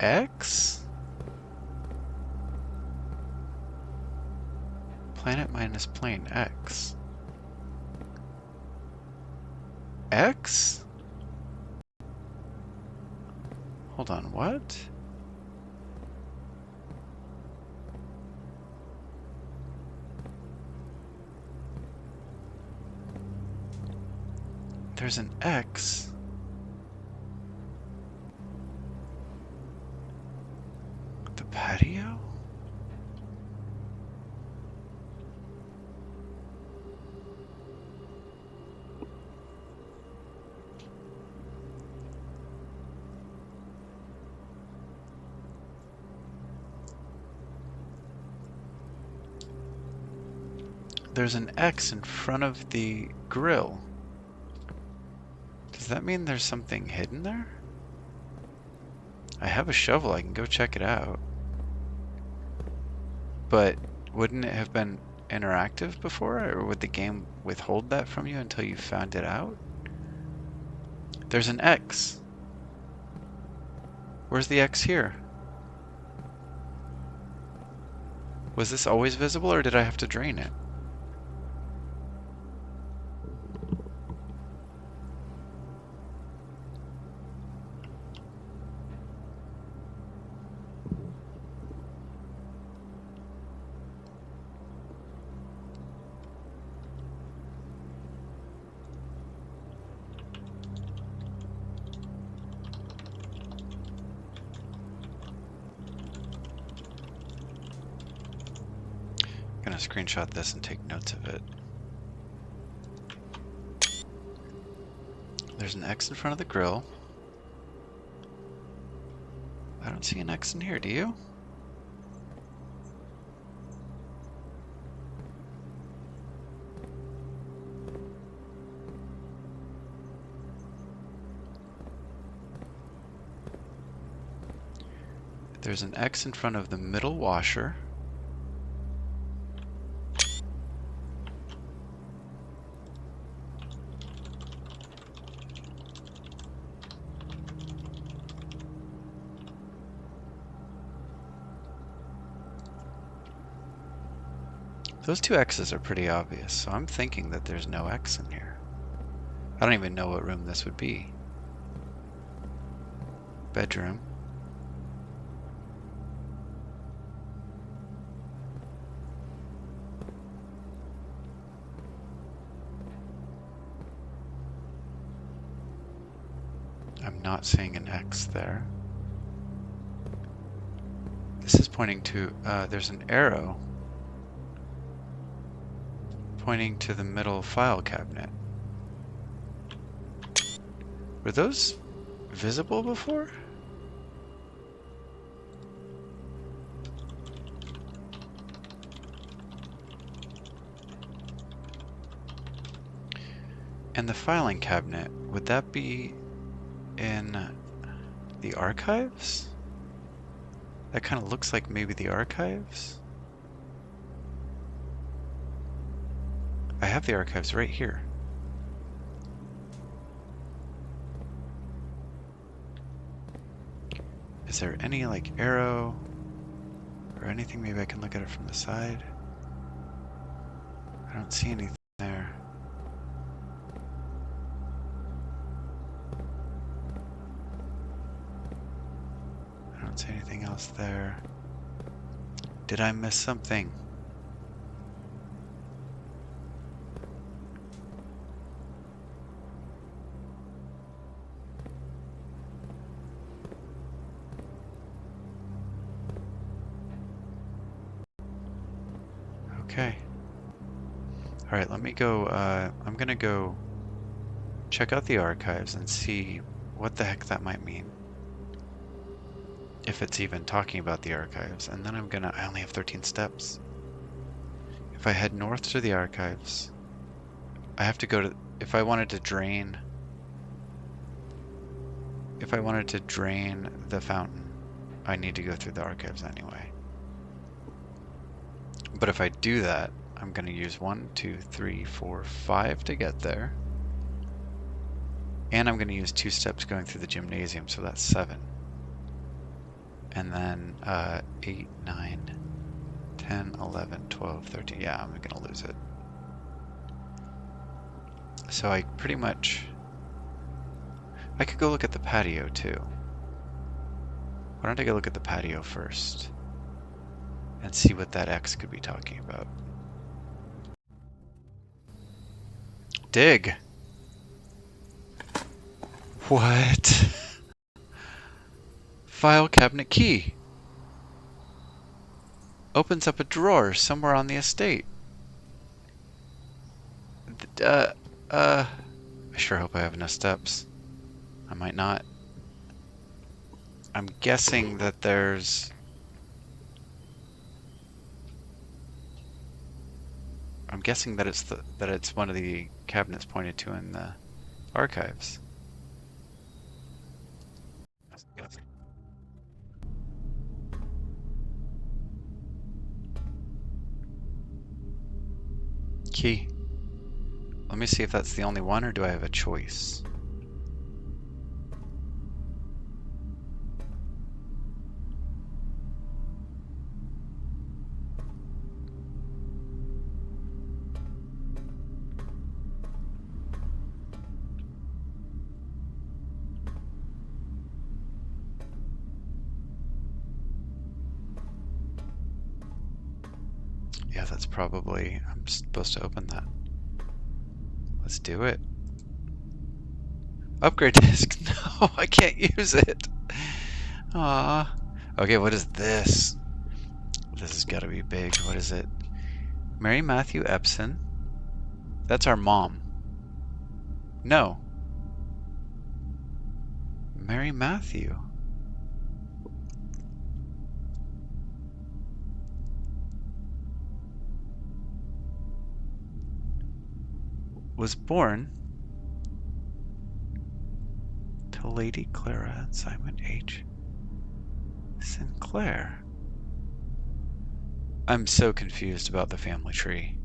X? Planet minus plane X. X? Hold on, what? There's an X. The patio? There's an X in front of the grill. Does that mean there's something hidden there? I have a shovel, I can go check it out. But wouldn't it have been interactive before, or would the game withhold that from you until you found it out? There's an X. Where's the X here? Was this always visible, or did I have to drain it? I'm gonna screenshot this and take notes of it. There's an X in front of the grill. I don't see an X in here, do you? There's an X in front of the middle washer. Those two X's are pretty obvious, so I'm thinking that there's no X in here. I don't even know what room this would be. Bedroom. I'm not seeing an X there. This is pointing to, there's an arrow pointing to the middle file cabinet. Were those visible before? And the filing cabinet, would that be in the archives? That kind of looks like maybe the archives. I have the archives right here. Is there any like arrow or anything? Maybe I can look at it from the side. I don't see anything there. I don't see anything else there. Did I miss something? Okay. All right, let me go, I'm gonna go check out the archives and see what the heck that might mean. If it's even talking about the archives. And then I only have 13 steps. If I head north to the archives, I have to go to, if I wanted to drain the fountain, I need to go through the archives anyway. But if I do that, I'm going to use 1, 2, 3, 4, 5 to get there. And I'm going to use 2 steps going through the gymnasium, so that's 7. And then 8, 9, 10, 11, 12, 13. Yeah, I'm gonna lose it. So I pretty much... I could go look at the patio too. Why don't I go look at the patio first and see what that X could be talking about? Dig! What? File cabinet key. Opens up a drawer somewhere on the estate. Uh, I sure hope I have enough steps. I might not. I'm guessing that there's... I'm guessing that it's one of the cabinets pointed to in the archives. Key. Let me see if that's the only one, or do I have a choice? Yeah, that's probably... I'm supposed to open that. Let's do it. Upgrade disk. No, I can't use it. Ah. Okay, what is this? This has got to be big. What is it? Mary Matthew Epson. That's our mom. No. Mary Matthew. Was born to Lady Clara and Simon H. Sinclair. I'm so confused about the family tree.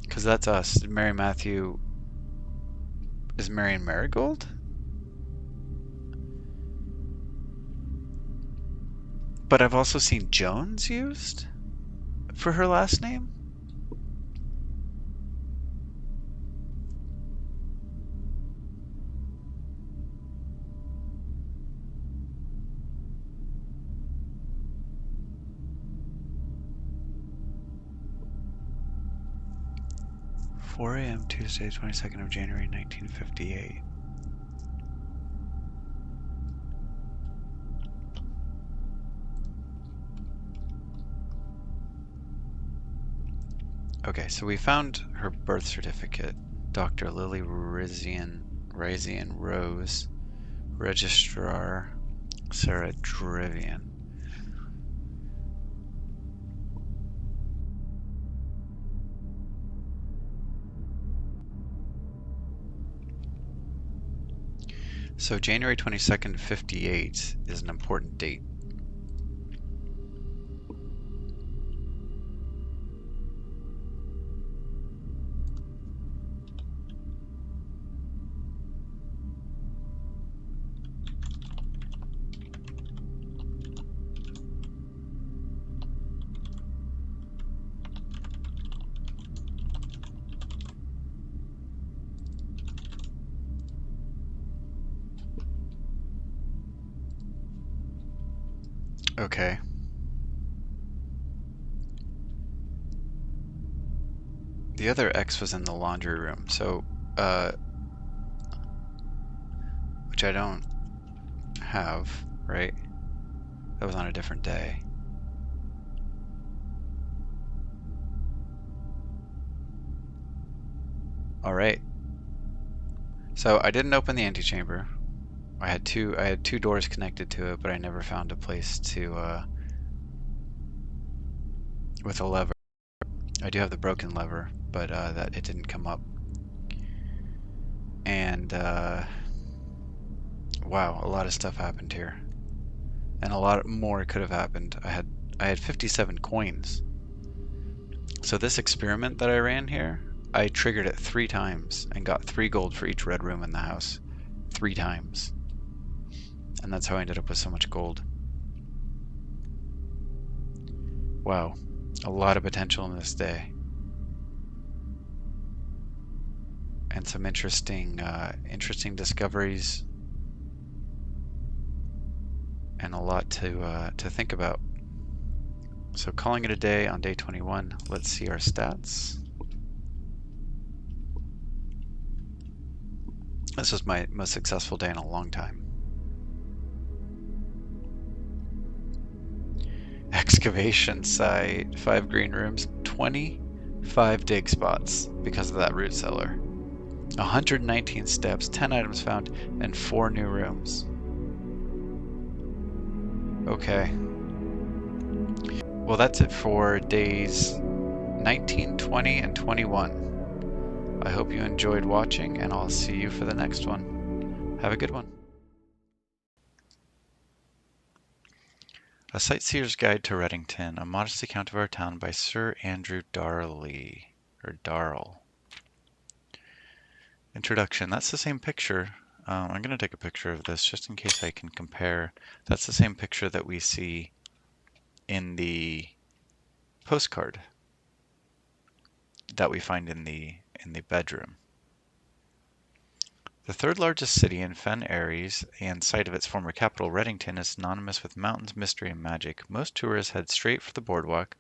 Because that's us. Mary Matthew is Marion Marigold? But I've also seen Jones used for her last name. 4 a.m. Tuesday, 22nd of January, 1958. Okay, so we found her birth certificate. Dr. Lily Rizian Rose, Registrar Sarah Drivian. So January 22nd, 58 is an important date. Okay. The other X was in the laundry room, so, which I don't have, right? That was on a different day. All right. So I didn't open the antechamber. I had two doors connected to it, but I never found a place to with a lever. I do have the broken lever, but that it didn't come up. And wow, a lot of stuff happened here, and a lot more could have happened. I had 57 coins. So this experiment that I ran here, I triggered it 3 times and got 3 gold for each red room in the house. 3 times. And that's how I ended up with so much gold. Wow. A lot of potential in this day. And some interesting discoveries and a lot to think about. So calling it a day on day 21, let's see our stats. This was my most successful day in a long time. Excavation site, 5 green rooms, 25 dig spots because of that root cellar. 119 steps, 10 items found, and 4 new rooms. Okay. Well, that's it for days 19, 20, and 21. I hope you enjoyed watching, and I'll see you for the next one. Have a good one. A Sightseer's Guide to Reddington, a modest account of our town by Sir Andrew Darley, or Darl. Introduction. That's the same picture. I'm going to take a picture of this just in case I can compare. That's the same picture that we see in the postcard that we find in the bedroom. The third largest city in Fen Aries and site of its former capital, Reddington, is synonymous with mountains, mystery, and magic. Most tourists head straight for the boardwalk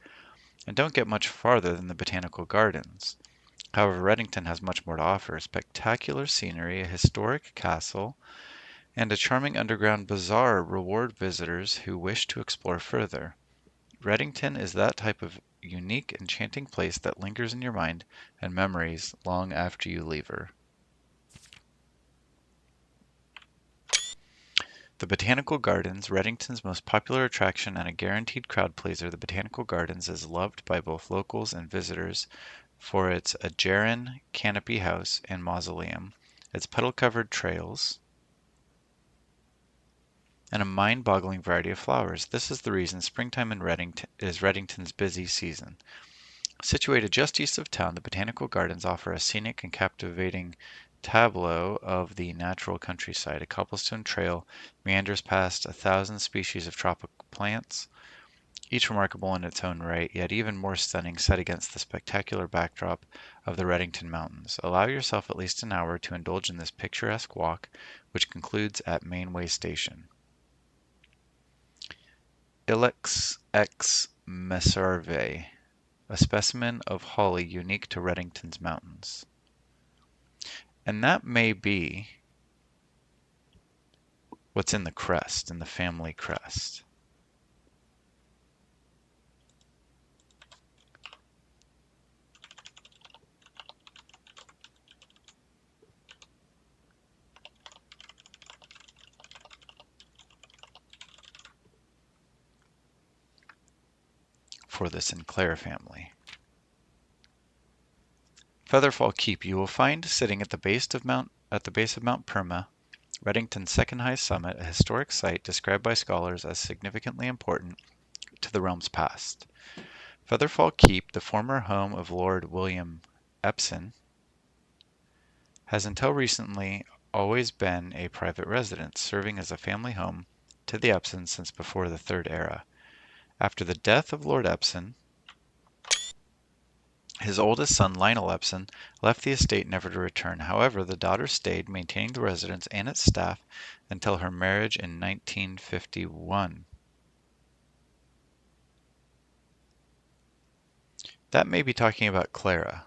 and don't get much farther than the botanical gardens. However, Reddington has much more to offer: spectacular scenery, a historic castle, and a charming underground bazaar reward visitors who wish to explore further. Reddington is that type of unique, enchanting place that lingers in your mind and memories long after you leave her. The Botanical Gardens, Reddington's most popular attraction and a guaranteed crowd pleaser, the Botanical Gardens is loved by both locals and visitors for its Ajaran canopy house and mausoleum, its petal-covered trails, and a mind-boggling variety of flowers. This is the reason springtime in Reddington is Reddington's busy season. Situated just east of town, the Botanical Gardens offer a scenic and captivating tableau of the natural countryside. A cobblestone trail meanders past 1,000 species of tropical plants, each remarkable in its own right, yet even more stunning set against the spectacular backdrop of the Reddington Mountains. Allow yourself at least an hour to indulge in this picturesque walk, which concludes at Mainway Station. Ilex ex mesarve, a specimen of holly unique to Reddington's mountains. And that may be what's in the crest, in the family crest. For the Sinclair family. Featherfall Keep you will find sitting at the base of Mount Perma, Reddington's second highest summit, a historic site described by scholars as significantly important to the realm's past. Featherfall Keep, the former home of Lord William Epsom, has until recently always been a private residence, serving as a family home to the Epsons since before the Third Era. After the death of Lord Epsom, his oldest son, Lionel Epsom, left the estate never to return. However, the daughter stayed, maintaining the residence and its staff until her marriage in 1951. That may be talking about Clara,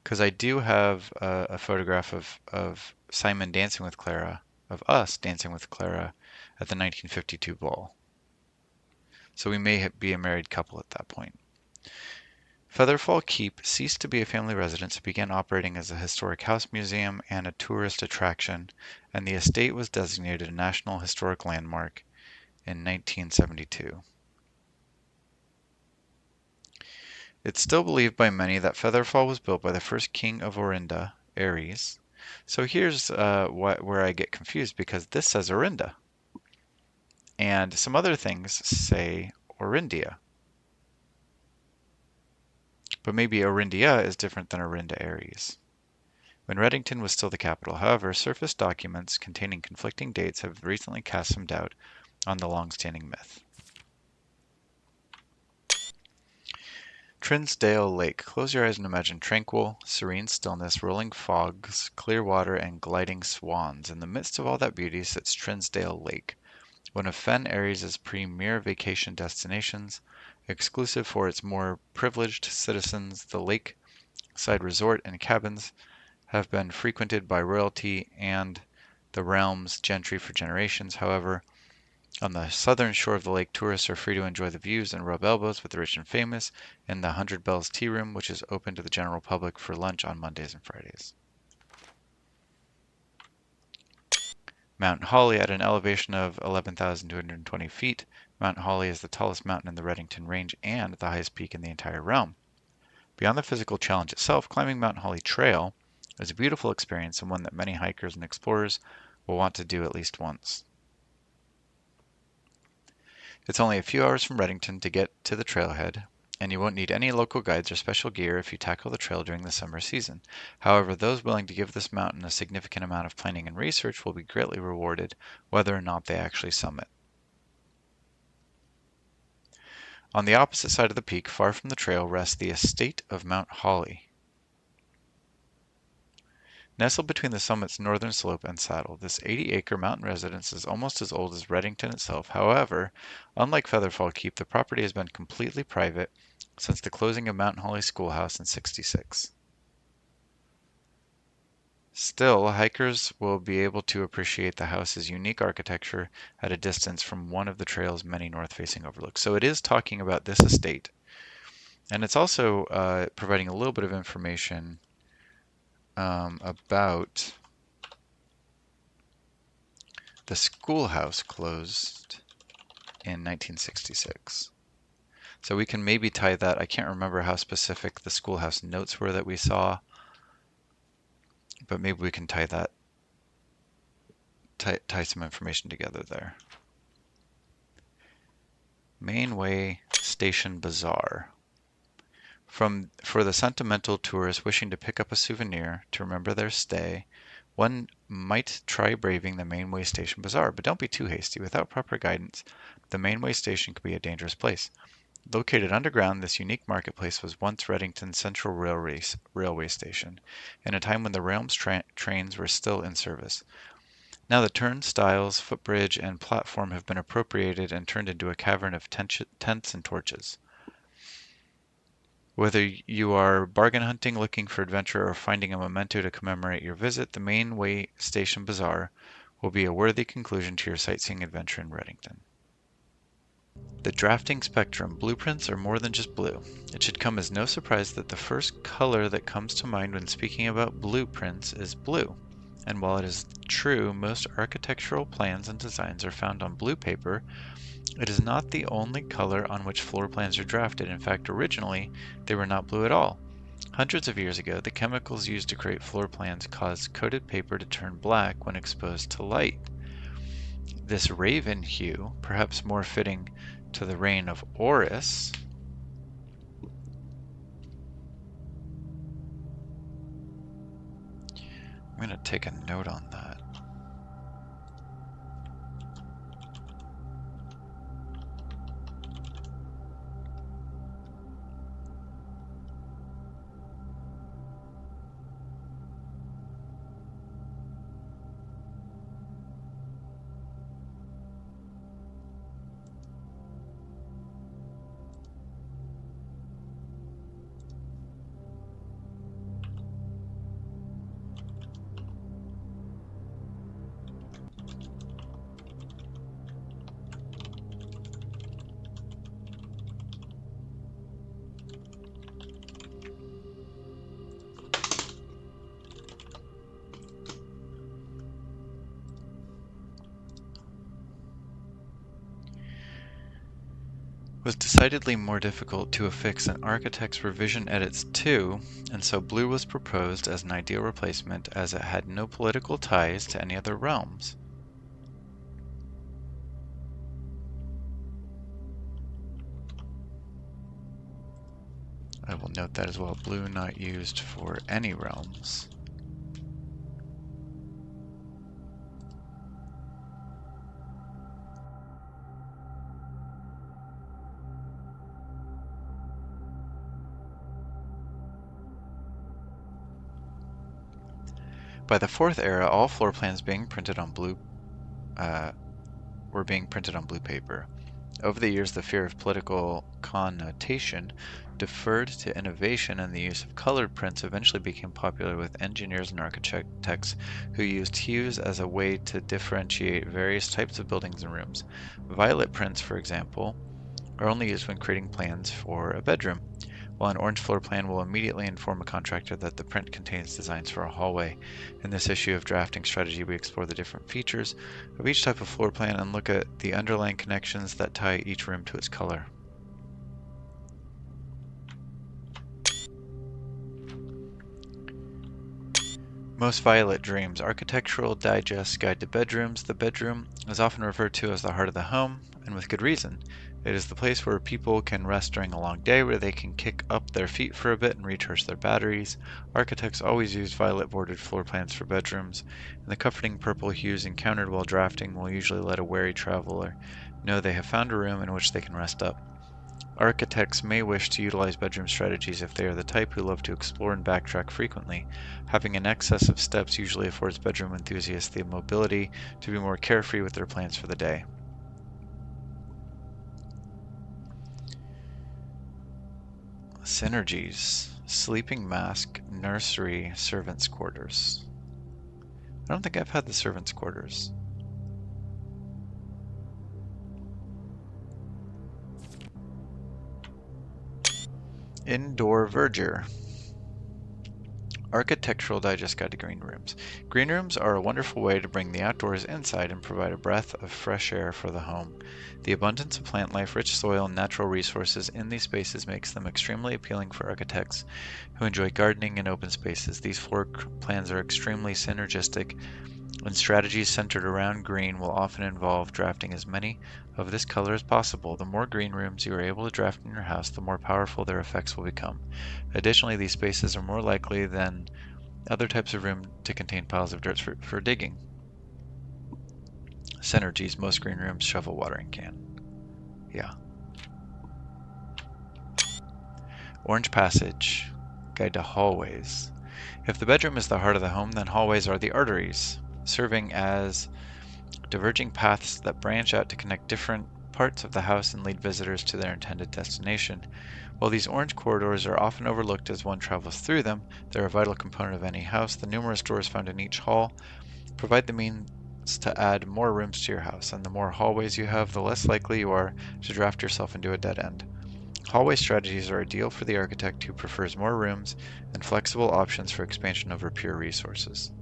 because I do have a photograph of Simon dancing with Clara, of us dancing with Clara at the 1952 ball. So we may be a married couple at that point. Featherfall Keep ceased to be a family residence and began operating as a historic house museum and a tourist attraction, and the estate was designated a National Historic Landmark in 1972. It's still believed by many that Featherfall was built by the first king of Orinda, Ares. So here's where I get confused, because this says Orinda, and some other things say Orindia. But maybe Orindia is different than Orinda Aries. When Reddington was still the capital, however, surface documents containing conflicting dates have recently cast some doubt on the long-standing myth. Trinsdale Lake. Close your eyes and imagine tranquil, serene stillness, rolling fogs, clear water, and gliding swans. In the midst of all that beauty sits Trinsdale Lake, one of Fen Aries' premier vacation destinations. Exclusive for its more privileged citizens, the lakeside resort and cabins have been frequented by royalty and the realm's gentry for generations. However, on the southern shore of the lake, tourists are free to enjoy the views and rub elbows with the rich and famous in the Hundred Bells Tea Room, which is open to the general public for lunch on Mondays and Fridays. Mount Holly at an elevation of 11,220 feet. Mount Holly is the tallest mountain in the Reddington Range and the highest peak in the entire realm. Beyond the physical challenge itself, climbing Mount Holly Trail is a beautiful experience and one that many hikers and explorers will want to do at least once. It's only a few hours from Reddington to get to the trailhead, and you won't need any local guides or special gear if you tackle the trail during the summer season. However, those willing to give this mountain a significant amount of planning and research will be greatly rewarded, whether or not they actually summit. On the opposite side of the peak, far from the trail, rests the estate of Mount Holly. Nestled between the summit's northern slope and saddle, this 80-acre mountain residence is almost as old as Reddington itself. However, unlike Featherfall Keep, the property has been completely private since the closing of Mount Holly Schoolhouse in '66. Still, hikers will be able to appreciate the house's unique architecture at a distance from one of the trail's many north-facing overlooks. So it is talking about this estate, and it's also providing a little bit of information about the schoolhouse closed in 1966. So we can maybe tie that. I can't remember how specific the schoolhouse notes were that we saw, but maybe we can tie that, tie some information together there. Mainway Station Bazaar. For the sentimental tourist wishing to pick up a souvenir to remember their stay, one might try braving the Mainway Station Bazaar, but don't be too hasty. Without proper guidance, the Mainway Station can be a dangerous place. Located underground, this unique marketplace was once Reddington's central railway station, in a time when the realm's trains were still in service. Now the turnstiles, footbridge, and platform have been appropriated and turned into a cavern of tents and torches. Whether you are bargain hunting, looking for adventure, or finding a memento to commemorate your visit, the Mainway Station Bazaar will be a worthy conclusion to your sightseeing adventure in Reddington. The drafting spectrum. Blueprints are more than just blue. It should come as no surprise that the first color that comes to mind when speaking about blueprints is blue. And while it is true most architectural plans and designs are found on blue paper, it is not the only color on which floor plans are drafted. In fact, originally, they were not blue at all. Hundreds of years ago, the chemicals used to create floor plans caused coated paper to turn black when exposed to light. This raven hue, perhaps more fitting to the reign of Horus, I'm going to take a note on that. Was decidedly more difficult to affix an architect's revision edits to, and so blue was proposed as an ideal replacement as it had no political ties to any other realms. I will note that as well. Blue not used for any realms. By the Fourth Era, all floor plans were being printed on blue paper. Over the years, the fear of political connotation deferred to innovation, and the use of colored prints eventually became popular with engineers and architects who used hues as a way to differentiate various types of buildings and rooms. Violet prints, for example, are only used when creating plans for a bedroom, while an orange floor plan will immediately inform a contractor that the print contains designs for a hallway. In this issue of drafting strategy, we explore the different features of each type of floor plan and look at the underlying connections that tie each room to its color. Most Violet Dreams Architectural Digest Guide to Bedrooms. The bedroom is often referred to as the heart of the home, and with good reason. It is the place where people can rest during a long day, where they can kick up their feet for a bit and recharge their batteries. Architects always use violet bordered floor plans for bedrooms, and the comforting purple hues encountered while drafting will usually let a wary traveler know they have found a room in which they can rest up. Architects may wish to utilize bedroom strategies if they are the type who love to explore and backtrack frequently. Having an excess of steps usually affords bedroom enthusiasts the mobility to be more carefree with their plans for the day. Synergies. Sleeping mask, nursery, servants' quarters. I don't think I've had the servants' quarters. Indoor verdure. Architectural Digest Guide to Green Rooms. Green rooms are a wonderful way to bring the outdoors inside and provide a breath of fresh air for the home. The abundance of plant life, rich soil, and natural resources in these spaces makes them extremely appealing for architects who enjoy gardening and open spaces. These floor plans are extremely synergistic, and strategies centered around green will often involve drafting as many of this color as possible. The more green rooms you are able to draft in your house, the more powerful their effects will become. Additionally, these spaces are more likely than other types of room to contain piles of dirt for digging. Synergies, most green rooms shovel watering can. Yeah. Orange Passage, Guide to Hallways. If the bedroom is the heart of the home, then hallways are the arteries, serving as diverging paths that branch out to connect different parts of the house and lead visitors to their intended destination. While these orange corridors are often overlooked as one travels through them, they're a vital component of any house. The numerous doors found in each hall provide the means to add more rooms to your house, and the more hallways you have, the less likely you are to draft yourself into a dead end. Hallway strategies are ideal for the architect who prefers more rooms and flexible options for expansion over pure resources.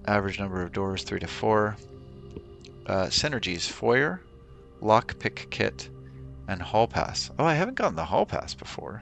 Average number of doors 3 to 4. Synergies foyer, lockpick kit, and hall pass. Oh, I haven't gotten the hall pass before.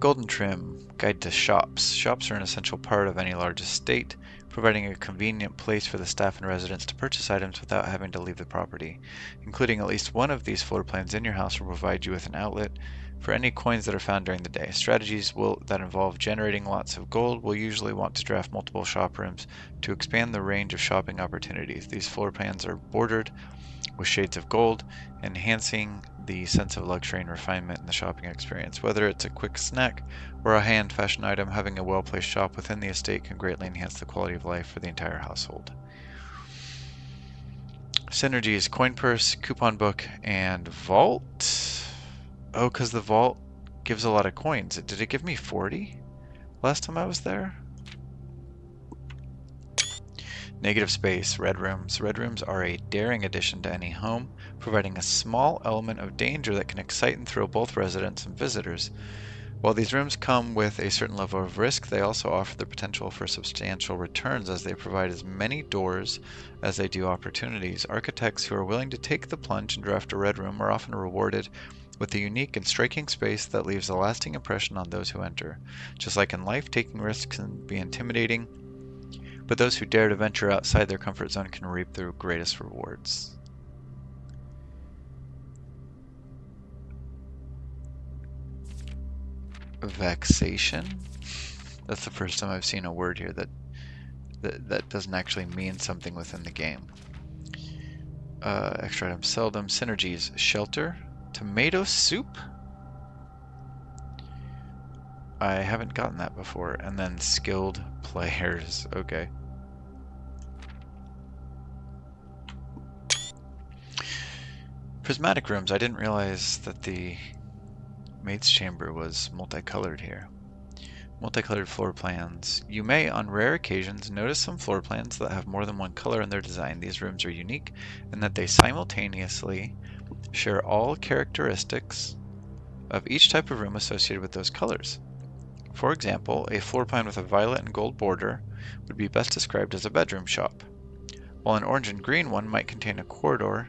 Golden Trim, Guide to Shops. Shops are an essential part of any large estate, providing a convenient place for the staff and residents to purchase items without having to leave the property. Including at least one of these floor plans in your house will provide you with an outlet for any coins that are found during the day. Strategies that involve generating lots of gold will usually want to draft multiple shop rooms to expand the range of shopping opportunities. These floor plans are bordered with shades of gold, enhancing the sense of luxury and refinement in the shopping experience. Whether it's a quick snack or a high-end fashion item, having a well-placed shop within the estate can greatly enhance the quality of life for the entire household. Synergies, coin purse, coupon book, and vault. Oh, because the vault gives a lot of coins. Did it give me 40 last time I was there? Negative space, red rooms. Red rooms are a daring addition to any home, providing a small element of danger that can excite and thrill both residents and visitors. While these rooms come with a certain level of risk, they also offer the potential for substantial returns as they provide as many doors as they do opportunities. Architects who are willing to take the plunge and draft a red room are often rewarded with a unique and striking space that leaves a lasting impression on those who enter. Just like in life, taking risks can be intimidating, but those who dare to venture outside their comfort zone can reap the greatest rewards. Vexation? That's the first time I've seen a word here that doesn't actually mean something within the game. Extra items seldom. Synergies. Shelter. Tomato soup? I haven't gotten that before. And then skilled players. Okay. Prismatic rooms. I didn't realize that the maid's chamber was multicolored here. Multicolored floor plans. You may, on rare occasions, notice some floor plans that have more than one color in their design. These rooms are unique in that they simultaneously share all characteristics of each type of room associated with those colors. For example, a floor plan with a violet and gold border would be best described as a bedroom shop, while an orange and green one might contain a corridor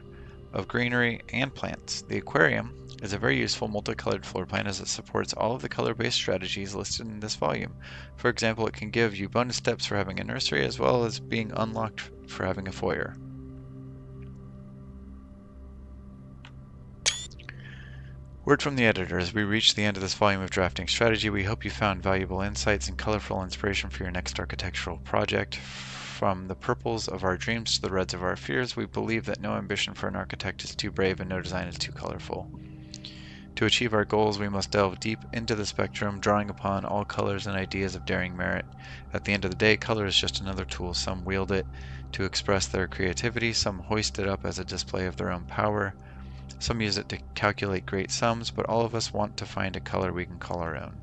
of greenery and plants. The aquarium is a very useful multicolored floor plan as it supports all of the color-based strategies listed in this volume. For example, it can give you bonus steps for having a nursery as well as being unlocked for having a foyer. Word from the editor: as we reach the end of this volume of Drafting Strategy, we hope you found valuable insights and colorful inspiration for your next architectural project. From the purples of our dreams to the reds of our fears, we believe that no ambition for an architect is too brave and no design is too colorful. To achieve our goals, we must delve deep into the spectrum, drawing upon all colors and ideas of daring merit. At the end of the day, color is just another tool. Some wield it to express their creativity, some hoist it up as a display of their own power. Some use it to calculate great sums, but all of us want to find a color we can call our own.